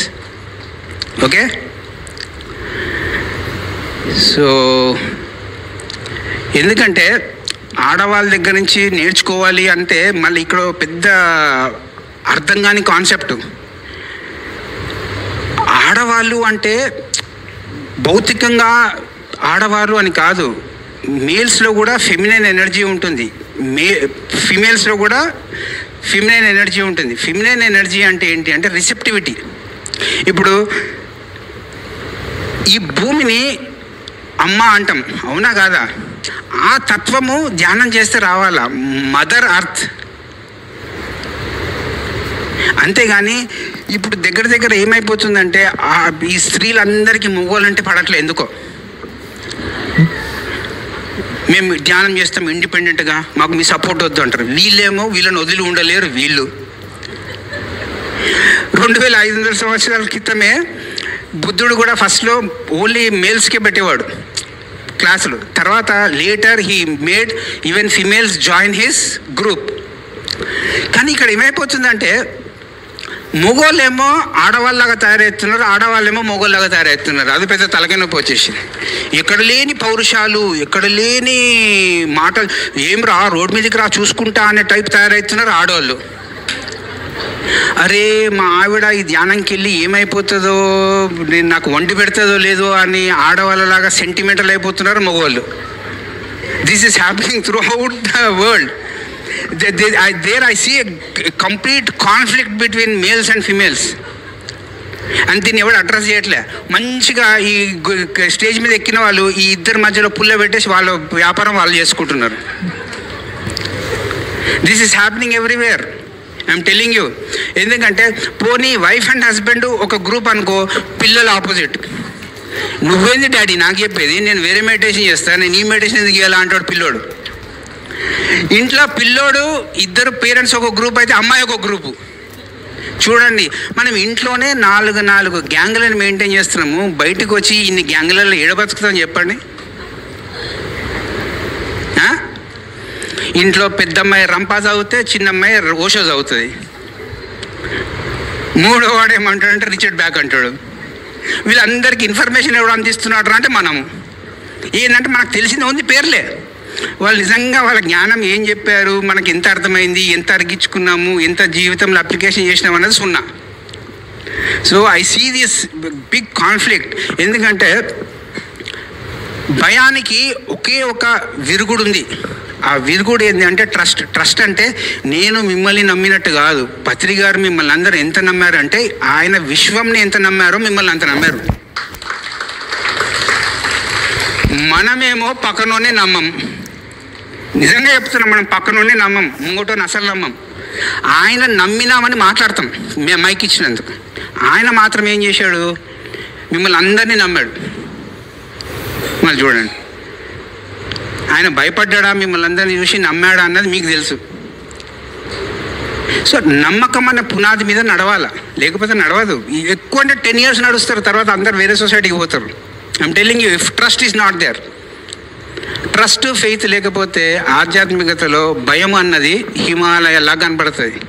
Okay. So ఎందుకంటే ఆడవాళ్ళ దగ్గర నుంచి నేర్చుకోవాలి అంటే మళ్ళీ ఇక్కడ పెద్ద అర్థం కాని కాన్సెప్ట్. ఆడవాళ్ళు అంటే భౌతికంగా ఆడవారు అని కాదు, మేల్స్లో కూడా ఫెమినైన్ ఎనర్జీ ఉంటుంది, ఫిమేల్స్లో కూడా ఫిమినైన్ ఎనర్జీ ఉంటుంది. ఫిమినైన్ ఎనర్జీ అంటే ఏంటి అంటే రిసెప్టివిటీ. ఇప్పుడు ఈ భూమిని అమ్మ అంటాం, అవునా కాదా? ఆ తత్వము ధ్యానం చేస్తే రావాలా, మదర్ అర్త్. అంతేగాని ఇప్పుడు దగ్గర ఏమైపోతుందంటే ఈ స్త్రీలందరికీ మొగోళ్ళంటే పడట్లేదు ఎందుకో. మేము ధ్యానం చేస్తాం ఇండిపెండెంట్గా, మాకు మీ సపోర్ట్ వద్దు అంటారు. వీళ్ళేమో వీళ్ళని వదిలి ఉండలేరు. వీళ్ళు 2500 సంవత్సరాల క్రితమే బుద్ధుడు కూడా ఫస్ట్లో ఓన్లీ మేల్స్కే పెట్టేవాడు క్లాసులు. తర్వాత later he made even females join his group. కానీ ఇక్కడ ఏమైపోతుందంటే మొగోళ్ళేమో ఆడవాళ్ళలాగా తయారవుతున్నారు, ఆడవాళ్ళేమో మొగోళ్ళలాగా తయారవుతున్నారు. అది పెద్ద తలకాయ నొప్పి వచ్చేసింది. ఎక్కడ లేని పౌరుషాలు, ఎక్కడ లేని మాటలు, ఏం రా రోడ్డు మీదకి రా చూసుకుంటా అనే టైప్ తయారవుతున్నారు ఆడవాళ్ళు. అరే మా ఆవిడ ఈ ధ్యానంకి వెళ్ళి ఏమైపోతుందో, నేను నాకు వండి పెడుతుందో లేదో అని ఆడవాళ్ళలాగా సెంటిమెంటల్ అయిపోతున్నారు మగవాళ్ళు. This is happening through out the world. There I see a complete conflict between males and females. And దీన్ని ఎవరు అడ్రస్ చేయట్లే. మంచిగా ఈ స్టేజ్ మీద ఎక్కిన వాళ్ళు ఈ ఇద్దరి మధ్యలో పుల్ల పెట్టేసి వాళ్ళ వ్యాపారం వాళ్ళు చేసుకుంటున్నారు. This is happening everywhere, I'm telling you. ఎందుకంటే పోనీ వైఫ్ అండ్ హస్బెండ్ ఒక గ్రూప్ అనుకో, పిల్లలు ఆపోజిట్. నువ్వేంది డాడీ నాకు చెప్పేది, నేను వేరే మెడిటేషన్ చేస్తాను, నేను ఈ మెడిటేషన్ ఎందుకు ఇవ్వాలా అంటాడు పిల్లోడు. ఇంట్లో పిల్లోడు ఇద్దరు పేరెంట్స్ ఒక గ్రూప్ అయితే అమ్మాయి ఒక గ్రూపు. చూడండి, మనం ఇంట్లోనే 4 గ్యాంగులను మెయింటైన్ చేస్తున్నాము, బయటకు వచ్చి ఇన్ని గ్యాంగులలో ఏడబతుకుతాం చెప్పండి. ఇంట్లో పెద్దమ్మాయి రంపా చదివితే చిన్నమ్మాయి ఓషో చదువుతుంది. మూడో వాడు ఏమంటాడంటే రిచర్డ్ బ్యాక్ అంటాడు. వీళ్ళందరికీ ఇన్ఫర్మేషన్ ఎవడు అందిస్తున్నాడు అంటే మనము. ఏంటంటే మనకు తెలిసింది ఉంది పేర్లే. వాళ్ళు నిజంగా వాళ్ళ జ్ఞానం ఏం చెప్పారు, మనకి ఎంత అర్థమైంది, ఎంత అరిగించుకున్నాము, ఎంత జీవితంలో అప్లికేషన్ చేసినాం అన్నది సున్నా. So I see this big conflict. ఎందుకంటే భయానికి ఒకే ఒక విరుగుడు ఉంది. ఆ విరుగుడు ఏంటి అంటే ట్రస్ట్. ట్రస్ట్ అంటే నేను మిమ్మల్ని నమ్మినట్టు కాదు. పత్రి గారు మిమ్మల్ని అందరూ ఎంత నమ్మారు అంటే ఆయన విశ్వంని ఎంత నమ్మారో మిమ్మల్ని అంత నమ్మారు. మనమేమో పక్కనోనే నమ్మం. నిజంగా చెప్తున్నాం, మనం పక్కనోనే నమ్మం, ముంగటోని అసలు నమ్మం. ఆయన నమ్మినామని మాట్లాడతాం మేము మైక్ ఇచ్చినందుకు. ఆయన మాత్రం ఏం చేశాడు, మిమ్మల్ని అందరినీ నమ్మాడు. మళ్ళీ చూడండి, ఆయన భయపడ్డా మిమ్మల్ని అందరినీ చూసి నమ్మాడా అన్నది మీకు తెలుసు. సో నమ్మకం అన్న పునాది మీద నడవాలా, లేకపోతే నడవదు. ఎక్కువ అంటే 10 years నడుస్తారు, తర్వాత అందరు వేరే సొసైటీకి పోతారు. I'm telling you, if trust is not there. Trust faith లేకపోతే ఆధ్యాత్మికతలో భయం అన్నది హిమాలయలా కనపడుతుంది.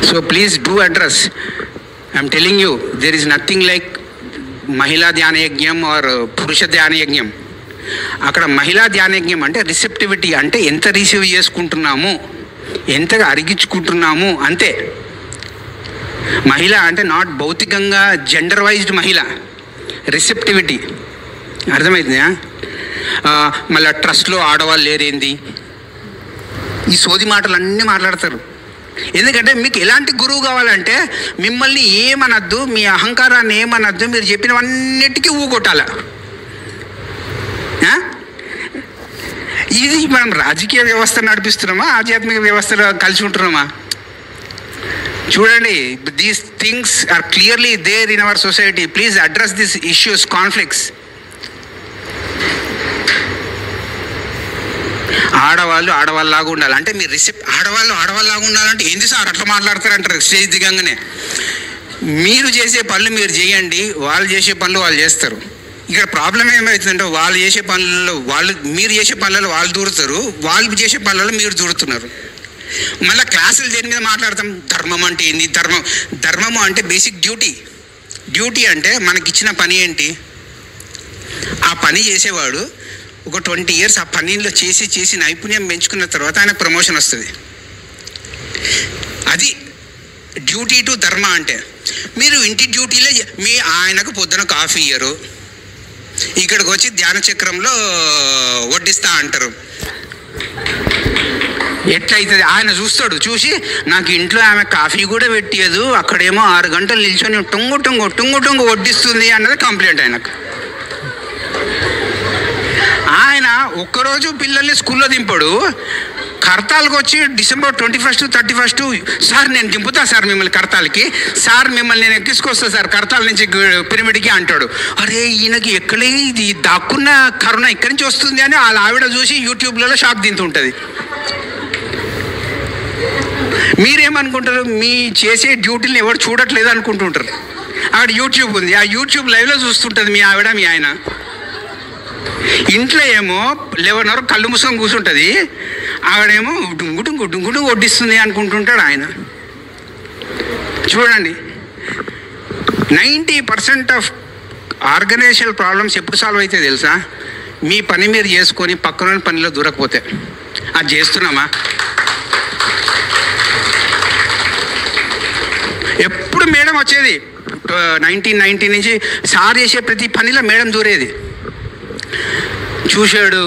So please do address. I'm telling you, there is nothing like మహిళా ధ్యాన యజ్ఞం ఆర్ పురుష ధ్యాన యజ్ఞం. అక్కడ మహిళా ధ్యాన యజ్ఞం అంటే రిసెప్టివిటీ, అంటే ఎంత రిసీవ్ చేసుకుంటున్నాము, ఎంతగా అరిగించుకుంటున్నాము అంతే. మహిళ అంటే నాట్ భౌతికంగా జెండర్ వైజ్డ్ మహిళ, రిసెప్టివిటీ. అర్థమవుతుందా? మళ్ళీ ట్రస్ట్లో ఆడవాళ్ళు లేరేంది, ఈ సోది మాటలు అన్నీ మాట్లాడతారు. ఎందుకంటే మీకు ఎలాంటి గురువు కావాలంటే మిమ్మల్ని ఏమనద్దు, మీ అహంకారాన్ని ఏమనద్దు, మీరు చెప్పినవన్నిటికీ ఊగొట్టాల. ఇది మనం రాజకీయ వ్యవస్థ నడిపిస్తున్నామా, ఆధ్యాత్మిక వ్యవస్థలో కలిసి ఉంటున్నామా? చూడండి, these things are clearly there in our society. Please address this issues, conflicts. ఆడవాళ్ళలాగా ఉండాలి అంటే మీరు ఆడవాళ్ళలాగా ఉండాలంటే ఏంటి సార్ అట్లా మాట్లాడతారంటారు స్టేజ్ దిగంగానే. మీరు చేసే పనులు మీరు చేయండి, వాళ్ళు చేసే పనులు వాళ్ళు చేస్తారు. ఇక్కడ ప్రాబ్లం ఏమవుతుందంటే మీరు చేసే పనులలో వాళ్ళు దూరుతారు, వాళ్ళు చేసే పనులలో మీరు దూరుతున్నారు. మళ్ళీ క్లాసులు దేని మీద మాట్లాడతాం? ధర్మం అంటే ఏంది? ధర్మము అంటే బేసిక్ డ్యూటీ అంటే మనకిచ్చిన పని ఏంటి? ఆ పని చేసేవాడు ఒక 20 years ఆ పనిలో చేసి నైపుణ్యం పెంచుకున్న తర్వాత ఆయన ప్రమోషన్ వస్తుంది. అది డ్యూటీ టు ధర్మ అంటే. మీరు ఇంటి డ్యూటీలో ఆయనకు పొద్దున కాఫీ ఇయ్యరు, ఇక్కడికి వచ్చి ధ్యాన చక్రంలో వడ్డిస్తా అంటారు. ఎట్లయితుంది? ఆయన చూసి నాకు ఇంట్లో ఆమె కాఫీ కూడా పెట్టియదు, అక్కడేమో 6 గంటలు నిల్చొని టొంగు వడ్డిస్తుంది అన్నది కంప్లైంట్ ఆయనకు. ఆయన ఒక్కరోజు పిల్లల్ని స్కూల్లో దింపడు, కర్తాలకు వచ్చి December 21st 31st సార్ నేను దింపుతా సార్ మిమ్మల్ని కర్తాలకి, సార్ మిమ్మల్ని నేను ఎక్కిసుకొస్తా సార్ కర్తాల నుంచి పిరమిడ్కి అంటాడు. అరే ఈయనకి ఎక్కడే ఇది దాక్కున్న కరుణ ఇక్కడి నుంచి వస్తుంది అని వాళ్ళ ఆవిడ చూసి యూట్యూబ్లలో షాక్ దింతుంటుంది. మీరేమనుకుంటారు? మీ చేసే డ్యూటీని ఎవరు చూడట్లేదు అనుకుంటుంటారు. అక్కడ యూట్యూబ్ ఉంది, ఆ యూట్యూబ్ లైవ్లో చూస్తుంటుంది మీ ఆవిడ మీ ఆయన. ఇంట్లో ఏమో 11 hours కళ్ళు మూసుకొని కూర్చుంటుంది, ఆవిడేమో డుంగుడు వడ్డిస్తుంది అనుకుంటుంటాడు ఆయన. చూడండి, 90% ఆఫ్ ఆర్గనైజేషనల్ ప్రాబ్లమ్స్ ఎప్పుడు సాల్వ్ అయితే తెలుసా? మీ పని మీరు చేసుకొని పక్కన పనిలో దూరకపోతే. అది చేస్తున్నామా? ఎప్పుడు మేడం వచ్చేది 1990 నుంచి సార్ చేసే ప్రతి పనిలో మేడం దూరేది. చూశాడు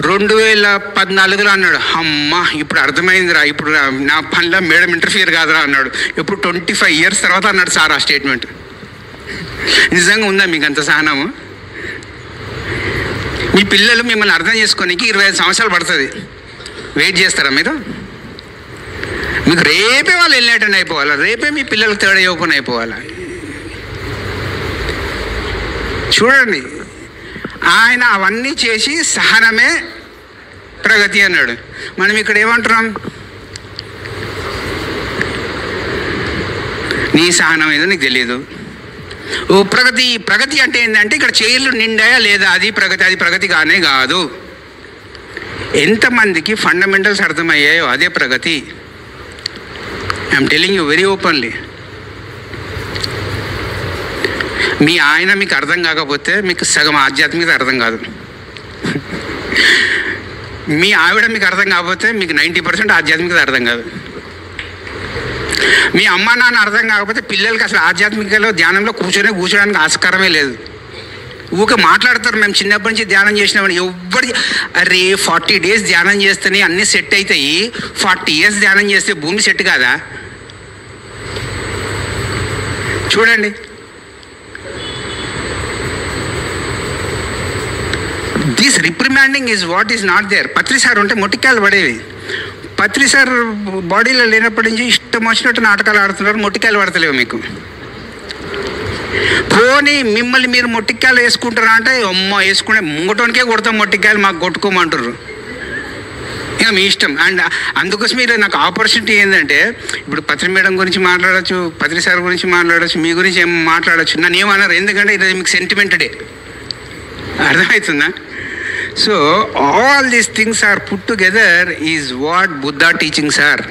2014లో అన్నాడు, అమ్మ ఇప్పుడు అర్థమైందిరా, ఇప్పుడు నా పనిలో మేడం ఇంటర్ఫియర్ కాదురా అన్నాడు. ఇప్పుడు 25 years తర్వాత అన్నాడు సార్ ఆ స్టేట్మెంట్. నిజంగా ఉందా మీకు అంత సహనము? మీ పిల్లలు మిమ్మల్ని అర్థం చేసుకోనికి 25 సంవత్సరాలు పడుతుంది. వెయిట్ చేస్తారా మీరు? మీకు రేపే వాళ్ళు వెళ్ళినట్టు అయిపోవాలా? రేపే మీ పిల్లలకు తేడా ఇవ్వకుండా అయిపోవాలా? చూడండి, ఆయన అవన్నీ చేసి సహనమే ప్రగతి అన్నాడు. మనం ఇక్కడ ఏమంటున్నాం? నీ సహనం ఏదో నీకు తెలియదు. ఓ ప్రగతి అంటే ఏంటంటే ఇక్కడ చైర్లు నిండాయా లేదా, అది ప్రగతి కానే కాదు. ఎంతమందికి ఫండమెంటల్స్ అర్థమయ్యాయో అదే ప్రగతి. I'm telling you very openly. మీ ఆయన మీకు అర్థం కాకపోతే మీకు సగం ఆధ్యాత్మికత అర్థం కాదు. మీ ఆవిడ మీకు అర్థం కాకపోతే మీకు 90% ఆధ్యాత్మికత అర్థం కాదు. మీ అమ్మ నాన్న అర్థం కాకపోతే పిల్లలకి అసలు ఆధ్యాత్మికలో ధ్యానంలో కూర్చోడానికి ఆస్కారమే లేదు. ఊకే మాట్లాడతారు, మేము చిన్నప్పటి నుంచి ధ్యానం చేసినామని. ఎవ్వరి అరే 40 days ధ్యానం చేస్తేనే అన్నీ సెట్ అవుతాయి, 40 years ధ్యానం చేస్తే భూమి సెట్ కాదా? చూడండి, this reprimanding is what is not there. Patri sir ఉంటే మొట్టికాయలు పడేవి. పత్రి సార్ బాడీలో లేనప్పటి నుంచి ఇష్టం వచ్చినట్టు నాటకాలు ఆడుతున్నారు, మొట్టికాయలు పడతలేవు మీకు. పోనీ మిమ్మల్ని మీరు మొట్టికాయలు వేసుకుంటారా అంటే, అమ్మ వేసుకునే ముంగటోనికే కొడతాం మొట్టికాయలు, మాకు కొట్టుకోమంటారు. ఇక మీ ఇష్టం. అండ్ అందుకోసం మీరు నాకు ఆపర్చునిటీ ఏంటంటే, ఇప్పుడు పత్రి మేడం గురించి మాట్లాడచ్చు, పత్రి సార్ గురించి మాట్లాడచ్చు, మీ గురించి ఏం మాట్లాడచ్చు. నన్ను ఏమన్నారు? ఎందుకంటే ఇది మీకు సెంటిమెంటడే. అర్థమవుతుందా? So all these things are put together is what Buddha teachings are.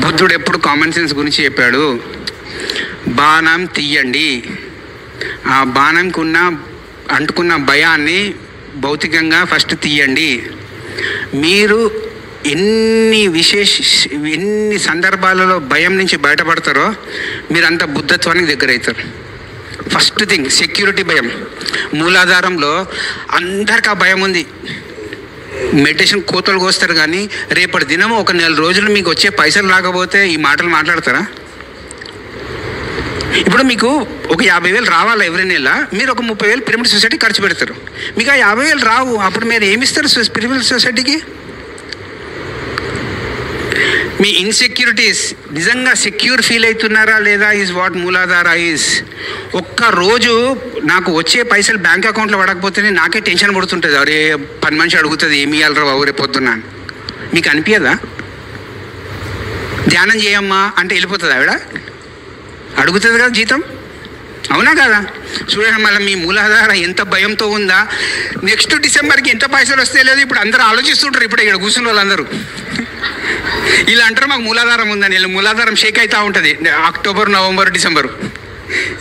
బుద్ధుడు ఎప్పుడు కామన్ సెన్స్ గురించి చెప్పాడు. బాణం తీయండి, ఆ బాణంకి అంటుకున్న భయాన్ని భౌతికంగా ఫస్ట్ తీయండి. మీరు ఎన్ని సందర్భాలలో భయం నుంచి బయటపడతారో మీరంతా బుద్ధత్వానికి దగ్గర అవుతారు. ఫస్ట్ థింగ్ సెక్యూరిటీ భయం. మూలాధారంలో అందరికి ఆ భయం ఉంది. మెడిటేషన్ కోతలు కోస్తారు, కానీ రేపటి దినం ఒక 4 రోజులు మీకు వచ్చే పైసలు రాకపోతే ఈ మాటలు మాట్లాడతారా? ఇప్పుడు మీకు ఒక 50,000 రావాలా ఎవరి నెల, మీరు ఒక 30,000 పిరమిడ్ సొసైటీ ఖర్చు పెడతారు. మీకు ఆ 50,000 రావు, అప్పుడు మీరు ఏమిస్తారు పిరమిడ్ సొసైటీకి? మీ ఇన్సెక్యూరిటీస్ నిజంగా సెక్యూర్ ఫీల్ అవుతున్నారా లేదా ఈజ్ వాట్ మూలాధార ఈజ్. ఒక్కరోజు నాకు వచ్చే పైసలు బ్యాంక్ అకౌంట్లో పడకపోతేనే నాకే టెన్షన్ పడుతుంటుంది. అరే పని మనిషి అడుగుతుంది ఏమి ఇవ్వాలరా బాబు రేపు పొద్దున్న. మీకు అనిపించదా? ధ్యానం చేయమ్మా అంటే వెళ్ళిపోతుంది ఆవిడ, అడుగుతుంది కదా జీతం, అవునా కదా? చూడండి మళ్ళీ మీ మూలాధార ఎంత భయంతో ఉందా. నెక్స్ట్ డిసెంబర్కి ఎంత పైసలు వస్తే లేదు ఇప్పుడు అందరూ ఆలోచిస్తుంటారు. ఇప్పుడు ఇక్కడ కూర్చున్న వాళ్ళందరూ ఇలా అంటారు మాకు మూలాధారం ఉందని. వీళ్ళు మూలాధారం షేక్ అవుతూ ఉంటుంది అక్టోబర్, నవంబర్, డిసెంబర్.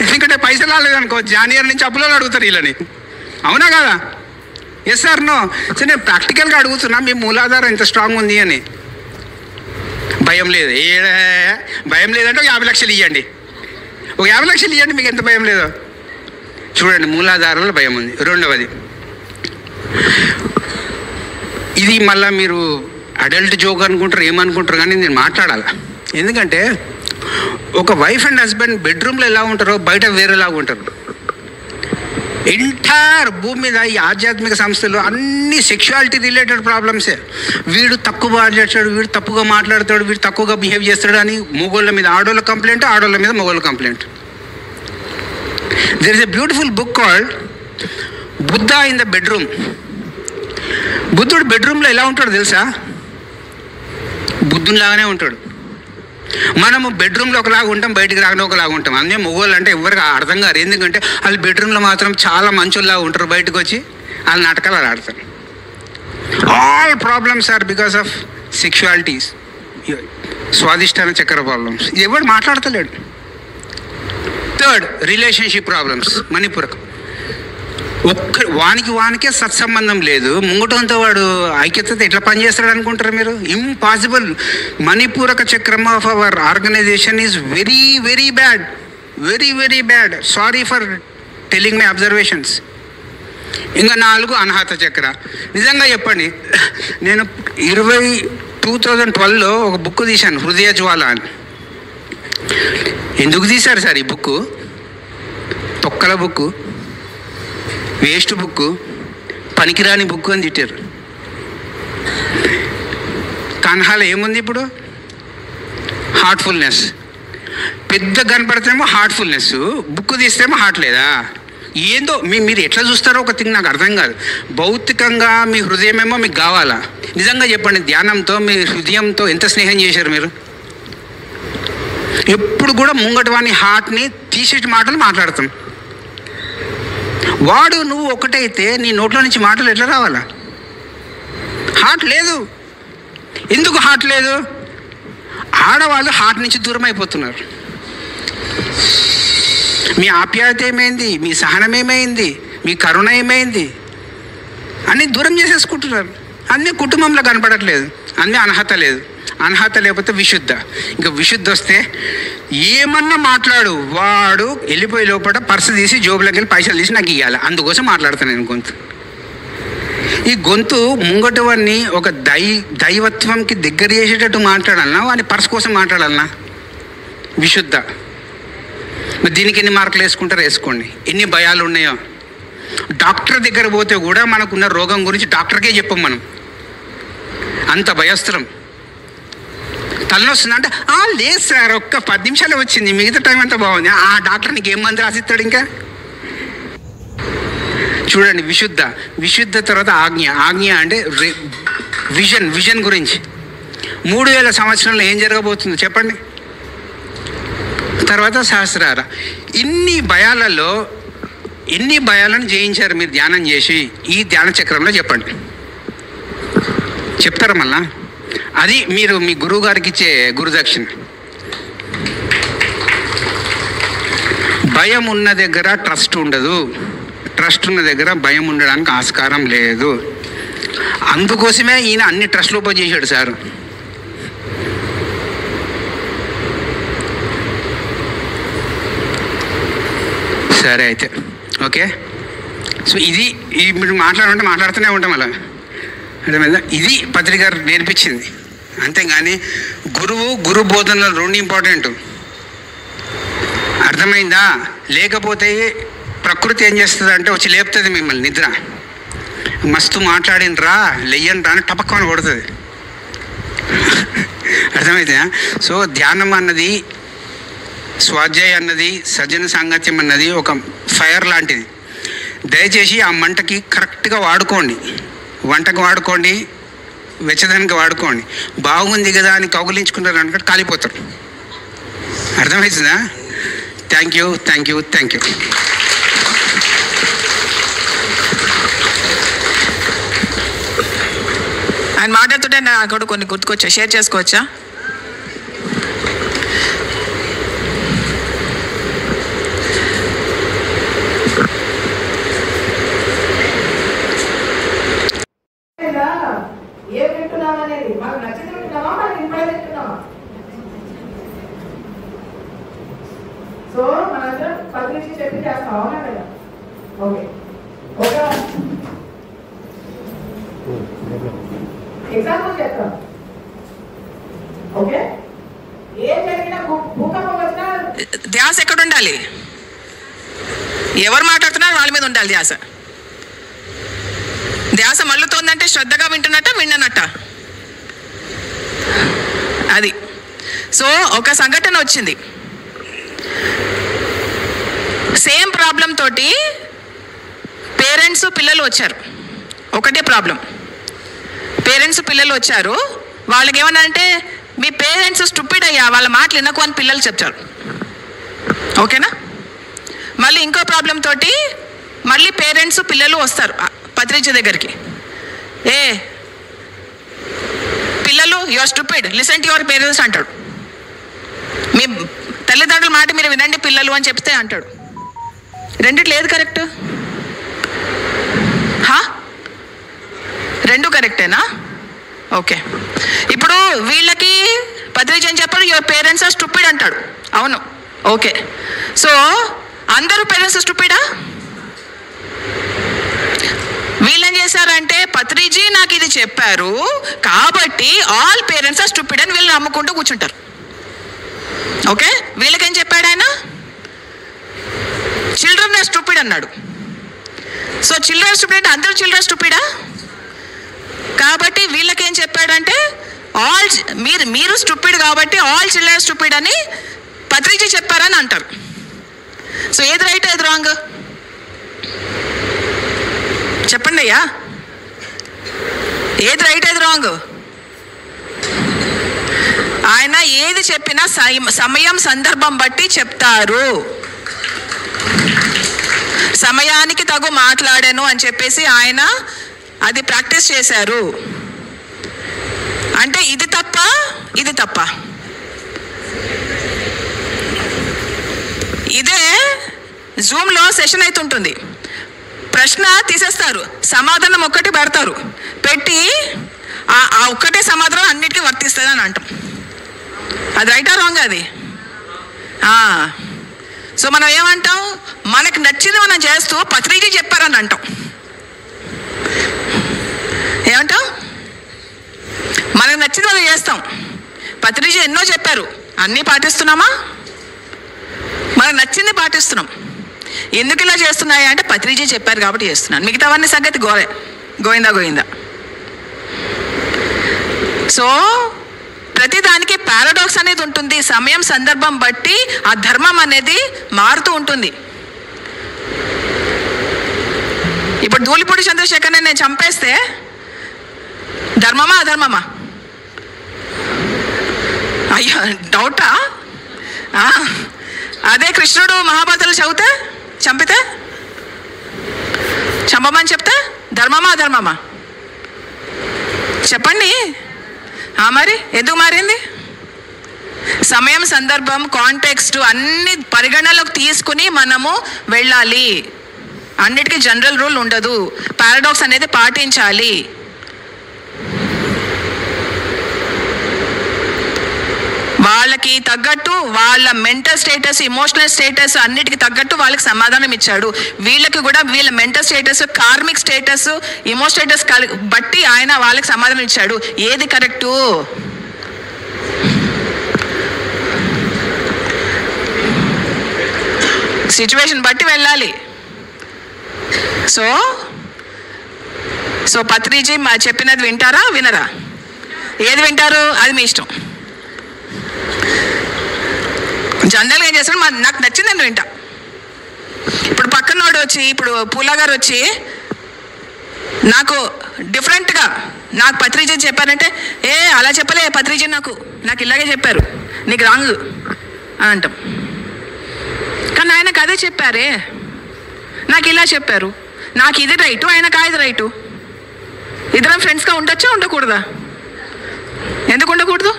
ఎందుకంటే పైసలు రాలేదనుకో జనవరి నుంచి అప్పులలో అడుగుతారు వీళ్ళని, అవునా కదా? Yes sir no. సో నేను ప్రాక్టికల్గా అడుగుతున్నా మీ మూలాధారం ఎంత స్ట్రాంగ్ ఉంది అని. భయం లేదు, భయం లేదంటే ఒక 50 లక్షలు ఇవ్వండి, ఒక 50 లక్షలు ఇవ్వండి, మీకు ఎంత భయం లేదో చూడండి. మూలాధారంలో భయం ఉంది. రెండవది, ఇది మళ్ళీ మీరు అడల్ట్ జోక్ అనుకుంటారు ఏమనుకుంటారు, కానీ నేను మాట్లాడాలి. ఎందుకంటే ఒక వైఫ్ అండ్ హస్బెండ్ బెడ్రూమ్లో ఎలా ఉంటారో బయట వేరేలాగా ఉంటారు. ఎంటైర్ భూమి మీద ఈ ఆధ్యాత్మిక సంస్థలు అన్ని సెక్షువాలిటీ రిలేటెడ్ ప్రాబ్లమ్సే. వీడు తక్కువ మాట్లాడతాడు, వీడు తప్పుగా మాట్లాడతాడు, వీడు తక్కువగా బిహేవ్ చేస్తాడు అని మొగోళ్ళ మీద ఆడోళ్ళ కంప్లైంట్, ఆడోళ్ళ మీద మొగోళ్ళ complaint. There is a beautiful book called Buddha in the bedroom. బుద్ధుడు బెడ్రూమ్లో ఎలా ఉంటాడు తెలుసా? బుద్ధునిలాగానే ఉంటాడు. మనము బెడ్రూమ్లో ఒకలాగా ఉంటాం, బయటికి రాగానే ఒకలాగా ఉంటాం. అన్నీ మొగోళ్ళు అంటే ఎవరికి అర్థం కాదు. ఎందుకంటే వాళ్ళు బెడ్రూమ్లో మాత్రం చాలా మంచోళ్ళలాగా ఉంటారు, బయటకు వచ్చి వాళ్ళ నాటకాలు వాళ్ళు ఆడతారు. All problems are because of sexualities, స్వాదిష్టాన చక్కెర ప్రాబ్లమ్స్. ఎవరు మాట్లాడతలేడు. Third, relationship problems. మణిపూరకం వానికే సత్సంబంధం లేదు, ముంగటంతో వాడు ఐక్యతతో ఎట్లా పనిచేస్తాడు అనుకుంటారు మీరు? ఇంపాసిబుల్. మణిపూరక చక్రం of our organisation is very very bad, very very bad. Sorry for telling my observations. ఇంకా 4, అనాహత చక్ర. నిజంగా చెప్పండి, నేను 2012లో ఒక బుక్ తీశాను, హృదయ జ్వాల అని. ఎందుకు తీశారు సార్ ఈ బుక్? తొక్కల బుక్, వేస్ట్ బుక్, పనికిరాని బుక్ అని తిట్టారు. కన్హాలో ఏముంది ఇప్పుడు? హార్ట్ఫుల్నెస్. పెద్ద కనపడితేమో హార్ట్ఫుల్నెస్, బుక్ తీస్తేమో హార్ట్ లేదా? ఏందో మీరు ఎట్లా చూస్తారో ఒక థింగ్ నాకు అర్థం కాదు. భౌతికంగా మీ హృదయమేమో మీకు కావాలా? నిజంగా చెప్పండి, ధ్యానంతో మీ హృదయంతో ఎంత స్నేహం చేశారు మీరు? ఎప్పుడు కూడా ముంగటి వాని హార్ట్ని తీసేటి మాటలు మాట్లాడతాం. వాడు నువ్వు ఒకటైతే నీ నోట్లో నుంచి మాటలు ఎట్లా రావాలా? హార్ట్ లేదు. ఎందుకు హార్ట్ లేదు? ఆడవాళ్ళు హార్ట్ నుంచి దూరం అయిపోతున్నారు. మీ ఆప్యాయత ఏమైంది? మీ సహనం ఏమైంది? మీ కరుణ ఏమైంది? అన్నీ దూరం చేసేసుకుంటున్నారు. అన్నీ కుటుంబంలో కనపడట్లేదు. అన్నీ అనర్హత లేదు. అనర్హత లేకపోతే విశుద్ధ. ఇంకా విశుద్ధ వస్తే ఏమన్నా మాట్లాడు, వాడు వెళ్ళిపోయే లోపల పర్సు తీసి జోబులోకి వెళ్ళి పైసలు తీసి నాకు ఇవ్వాలి. అందుకోసం మాట్లాడతాను నేను. గొంతు, ఈ గొంతు ముంగటి వాడిని ఒక దైవత్వంకి దగ్గర చేసేటట్టు మాట్లాడాలన్నా, వాడిని పర్సు కోసం మాట్లాడాలన్నా? విశుద్ధ. మరి దీనికి ఎన్ని మార్కులు వేసుకుంటారో వేసుకోండి. ఎన్ని భయాలు ఉన్నాయో. డాక్టర్ దగ్గర పోతే కూడా మనకున్న రోగం గురించి డాక్టర్కే చెప్పం మనం, అంత భయస్త్రం. తలనొస్తుంది అంటే లేదు సార్ ఒక్క 10 నిమిషాలే వచ్చింది, మిగతా టైం అంతా బాగుంది. ఆ డాక్టర్ నీకు ఏం మంది రాసిస్తాడు? ఇంకా చూడండి, విశుద్ధ. విశుద్ధ తర్వాత ఆజ్ఞ. ఆజ్ఞ అంటే విజన్ గురించి. 3000 సంవత్సరంలో ఏం జరగబోతుందో చెప్పండి. తర్వాత సహస్రార. ఇన్ని భయాలలో ఎన్ని భయాలను జయించారు మీరు ధ్యానం చేసి? ఈ ధ్యాన చక్రంలో చెప్పండి. చెప్తారా మళ్ళా? అది మీరు మీ గురువు గారికి ఇచ్చే గురుదక్షిణ. భయం ఉన్న దగ్గర ట్రస్ట్ ఉండదు, ట్రస్ట్ ఉన్న దగ్గర భయం ఉండడానికి ఆస్కారం లేదు. అందుకోసమే ఈయన అన్ని ట్రస్ట్లు ఓపెన్ చేశాడు సార్. సరే అయితే ఓకే. సో ఇది మీరు మాట్లాడుతూనే ఉంటాం అలా. ఇది పత్రిక గారు నేర్పించింది. అంతేగాని గురువు బోధనలు 2 ఇంపార్టెంట్. అర్థమైందా? లేకపోతే ప్రకృతి ఏం చేస్తుంది అంటే వచ్చి లేపుతుంది మిమ్మల్ని, నిద్ర మస్తు మాట్లాడినరా లెయ్యనరా అని టపక్కని కొడుతుంది. అర్థమైందా? సో ధ్యానం అన్నది, స్వాధ్యాయం అన్నది, సజ్జన సాంగత్యం అన్నది ఒక ఫైర్ లాంటిది. దయచేసి ఆ మంటకి కరెక్ట్గా వాడుకోండి, వంటకు వాడుకోండి, వెచ్చదనానికి వాడుకోండి. బాగుంది కదా అని కౌగులించుకున్నారు అనుకుంటే కాలిపోతారు. అర్థమవుతుందా? Thank you, thank you, thank you. ఆయన మాట్లాడుతుంటే నాకు కూడా కొన్ని గుర్తుకొచ్చా, షేర్ చేసుకోవచ్చా? ఏం వింటున్నాం అనేది మాకు నచ్చింది వింటున్నామా, మనకి ఇంపడే వింటున్నామా? సో మనందరం పత్రిక చెప్పి చేస్తాం, అవునా కదా? ఓకే, ఒక ఎగ్జాంపుల్ చెప్తాం. ఓకే, ఏం జరిగినా భూకంపం వచ్చినా ధ్యాస ఎక్కడ ఉండాలి? ఎవరు మాట్లాడుతున్నారు వాళ్ళ మీద ఉండాలి ధ్యాస. ధ్యాస మళ్ళుతోందంటే శ్రద్ధగా వింటున్నట్ట, విన్ననట్ట. అది. సో ఒక సంఘటన వచ్చింది, సేమ్ ప్రాబ్లం తోటి పేరెంట్స్ పిల్లలు వచ్చారు. ఒకటే ప్రాబ్లం, పేరెంట్స్ పిల్లలు వచ్చారు. వాళ్ళకి ఏమన్నా అంటే మీ పేరెంట్స్ స్టూపిడ్ అయ్యా, వాళ్ళ మాటలు వినకు అని పిల్లలు చెప్తారు. ఓకేనా? మళ్ళీ ఇంకో ప్రాబ్లం తోటి మళ్ళీ పేరెంట్స్ పిల్లలు వస్తారు పత్రిక దగ్గరికి. ఏ పిల్లలు, you are stupid, listen to your parents అంటాడు. మీ తల్లిదండ్రుల మాట మీరు వినండి పిల్లలు అని చెప్తే అంటాడు. రెండిట్లో ఏది కరెక్ట్? రెండు కరెక్టేనా? ఓకే, ఇప్పుడు వీళ్ళకి పత్రిక ఏం చెప్పారు? యువర్ పేరెంట్స్ ఆర్ స్టూపిడ్ అంటాడు. అవును, ఓకే. సో అందరూ పేరెంట్స్ స్టూపిడా? వీళ్ళేం చేశారంటే పత్రిజీ నాకు ఇది చెప్పారు కాబట్టి ఆల్ పేరెంట్స్ ఆర్ స్టూపిడ్ అని వీళ్ళు నమ్ముకుంటూ కూర్చుంటారు. ఓకే, వీళ్ళకేం చెప్పాడు ఆయన? చిల్డ్రన్ ఆర్ స్టూపిడ్ అన్నాడు. సో చిల్డ్రన్ స్టూపిడ్ అంటే అందరూ చిల్డ్రన్ స్టూపిడా? కాబట్టి వీళ్ళకేం చెప్పాడంటే ఆల్ మీరు స్టూపిడ్ కాబట్టి ఆల్ చిల్డ్రన్ స్టూపిడ్ అని పత్రిజీ చెప్పారని అంటారు. సో ఏది రైట్, ఏది రాంగ్ చెప్పండి అయ్యా? ఏది రైట్, ఏది రాంగ్? ఆయన ఏది చెప్పినా సమయం సందర్భం బట్టి చెప్తారు. సమయానికి తగు మాట్లాడాను అని చెప్పేసి ఆయన అది ప్రాక్టీస్ చేశారు. అంటే ఇది తప్ప, ఇది తప్ప. ఇదే జూమ్లో సెషన్ అవుతుంటుంది, ప్రశ్న తీసేస్తారు, సమాధానం ఒక్కటి పెడతారు, పెట్టి ఆ ఒక్కటే సమాధానం అన్నిటికీ వర్తిస్తుంది అని అంటాం. అది రైటా రాంగ్? అది సో మనం ఏమంటాం? మనకు నచ్చింది మనం చేస్తూ పత్రిజీ చెప్పారని అంటాం. ఏమంటాం? మనకు నచ్చింది మనం చేస్తాం. పత్రిజీ ఎన్నో చెప్పారు, అన్నీ పాటిస్తున్నామా? మనకు నచ్చింది పాటిస్తున్నాం. ఎందుకు ఇలా చేస్తున్నాయి అంటే పత్రిజీ చెప్పారు కాబట్టి చేస్తున్నాను, మిగతావన్నీ సంగతి గోయిందా. సో ప్రతిదానికి పారాడాక్స్ అనేది ఉంటుంది. సమయం సందర్భం బట్టి ఆ ధర్మం అనేది మారుతూ ఉంటుంది. ఇప్పుడు ధూళిపూడి చంద్రశేఖర్ని నేను చంపేస్తే ధర్మమా అధర్మమా? అయ్యో డౌటా? అదే కృష్ణుడు మహాభారతాలు చంపితే చంపమని చెప్తే ధర్మమా అధర్మమా? చెప్పండి. మరి ఎందుకు మారింది? సమయం సందర్భం కాంటెక్స్ట్ అన్ని పరిగణలోకి తీసుకుని మనము వెళ్ళాలి. అన్నిటికీ జనరల్ రూల్ ఉండదు, పారాడాక్స్ అనేది పాటించాలి. వాళ్ళకి తగ్గట్టు వాళ్ళ మెంటల్ స్టేటస్, ఇమోషనల్ స్టేటస్ అన్నిటికి తగ్గట్టు వాళ్ళకి సమాధానం ఇచ్చాడు. వీళ్ళకి కూడా వీళ్ళ mental status, karmic status, emotional status బట్టి ఆయన వాళ్ళకి సమాధానం ఇచ్చాడు. ఏది కరెక్టు? సిచ్యువేషన్ బట్టి వెళ్ళాలి. సో పత్రిజీ చెప్పినది వింటారా వినరా? ఏది వింటారు అది మీ ఇష్టం. జనరల్గా ఏం చేస్తాడు, నాకు నచ్చిందని వింటా. ఇప్పుడు పక్కనోడు వచ్చి, ఇప్పుడు పూలా గారు వచ్చి నాకు డిఫరెంట్గా నాకు పత్రిజీ చెప్పారంటే, అలా చెప్పలే పత్రిజీ, నాకు ఇలాగే చెప్పారు, నీకు రాంగ్ అని అంటాం. కానీ ఆయనకు అదే చెప్పారే, నాకు ఇలా చెప్పారు, నాకు ఇది రైటు, ఆయనకు ఇది రైటు. ఇద్దరం ఫ్రెండ్స్గా ఉండొచ్చా ఉండకూడదా? ఎందుకు ఉండకూడదు?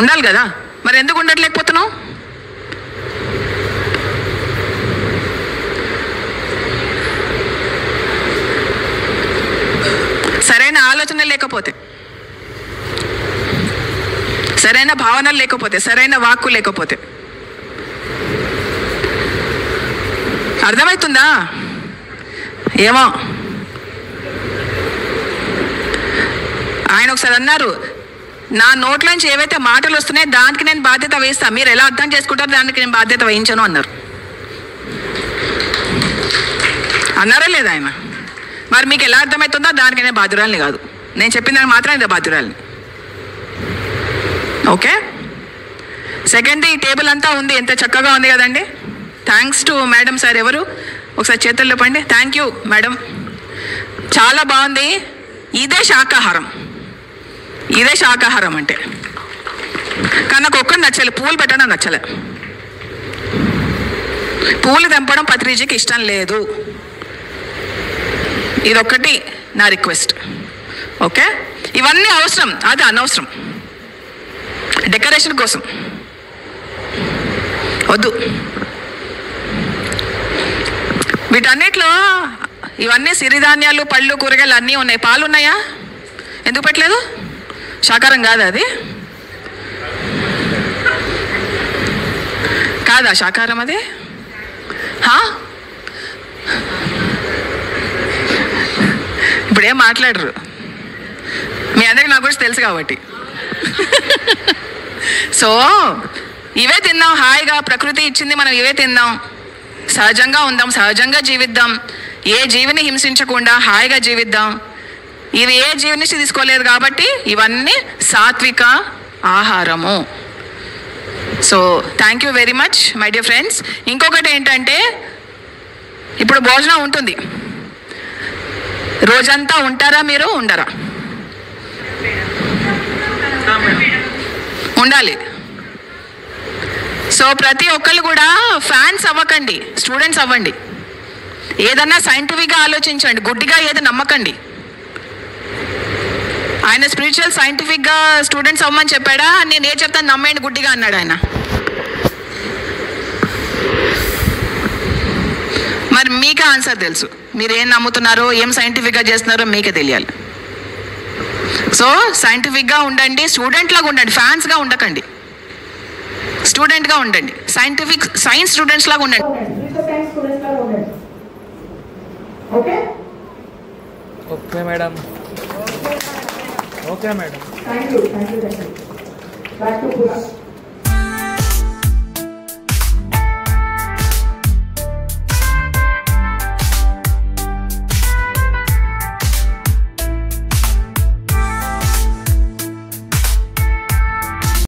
ఉండాలి కదా. మరి ఎందుకు ఉండట్లేకపోతున్నావు? సరైన ఆలోచన లేకపోతే, సరైన భావనలు లేకపోతే, సరైన వాక్కు లేకపోతే. అర్థమవుతుందా? ఏమో ఆయన ఒకసారి అన్నారు, నా నోట్లోంచి ఏవైతే మాటలు వస్తున్నాయో దానికి నేను బాధ్యత వహిస్తాను, మీరు ఎలా అర్థం చేసుకుంటారో దానికి నేను బాధ్యత వహించను అన్నారు. అన్నారా లేదా ఆయన? మరి మీకు ఎలా అర్థమవుతుందో దానికి నేను బాధ్యురాలిని కాదు, నేను చెప్పిన దానికి మాత్రం ఇదే బాధ్యురాలిని. ఓకే. సెకండ్, ఈ టేబుల్ అంతా ఉంది, ఎంత చక్కగా ఉంది కదండి. Thanks to madam. సార్ ఎవరు? ఒకసారి చేతుల్లో పండి. థ్యాంక్ యూ మేడం, చాలా బాగుంది. ఇదే శాకాహారం, ఇదే శాకాహారం అంటే. కానీ నాకు ఒక్కటి నచ్చలే, పూలు పెట్టడం నచ్చలే. పూలు తెంపడం పత్రిజీకి ఇష్టం లేదు. ఇదొక్కటి నా రిక్వెస్ట్. ఓకే. ఇవన్నీ అవసరం, అది అనవసరం, డెకరేషన్ కోసం వద్దు. వీటన్నిటిలో ఇవన్నీ సిరిధాన్యాలు, పళ్ళు, కూరగాయలు అన్నీ ఉన్నాయి. పాలు ఉన్నాయా? ఎందుకు పెట్టలేదు? శాకాహారం కాదా అది? కాదా శాకాహారం అది? ఇప్పుడు ఏం మాట్లాడరు, మీ అందరికి నా గురించి తెలుసు కాబట్టి. సో ఇవే తిందాం హాయిగా, ప్రకృతి ఇచ్చింది మనం ఇవే తిందాం, సహజంగా ఉందాం, సహజంగా జీవిద్దాం, ఏ జీవిని హింసించకుండా హాయిగా జీవిద్దాం. ఇవి ఏ జీవి నుంచి తీసుకోలేదు కాబట్టి ఇవన్నీ సాత్విక ఆహారము. So thank you very much my dear friends. ఇంకొకటి ఏంటంటే, ఇప్పుడు భోజనం ఉంటుంది, రోజంతా ఉంటారా మీరు? ఉండరా? ఉండాలి. సో ప్రతి ఒక్కళ్ళు కూడా ఫ్యాన్స్ అవ్వకండి, స్టూడెంట్స్ అవ్వండి. ఏదన్నా సైంటిఫిక్గా ఆలోచించండి, గుడ్డిగా ఏది నమ్మకండి. ఆయన స్పిరిచువల్ సైంటిఫిక్గా స్టూడెంట్స్ అవ్వమని చెప్పాడా? నేను ఏ చెప్తాను నమ్మేయండి గుడ్డిగా అన్నాడు ఆయన. మరి మీకే ఆన్సర్ తెలుసు, మీరు ఏం నమ్ముతున్నారో, ఏం సైంటిఫిక్గా చేస్తున్నారో మీకే తెలియాలి. సో సైంటిఫిక్గా ఉండండి, స్టూడెంట్లాగా ఉండండి, ఫ్యాన్స్గా ఉండకండి, స్టూడెంట్గా ఉండండి, సైన్స్ స్టూడెంట్స్ లాగా ఉండండి. Okay okay madam. Okay madam. Thank you. Back to పూరా.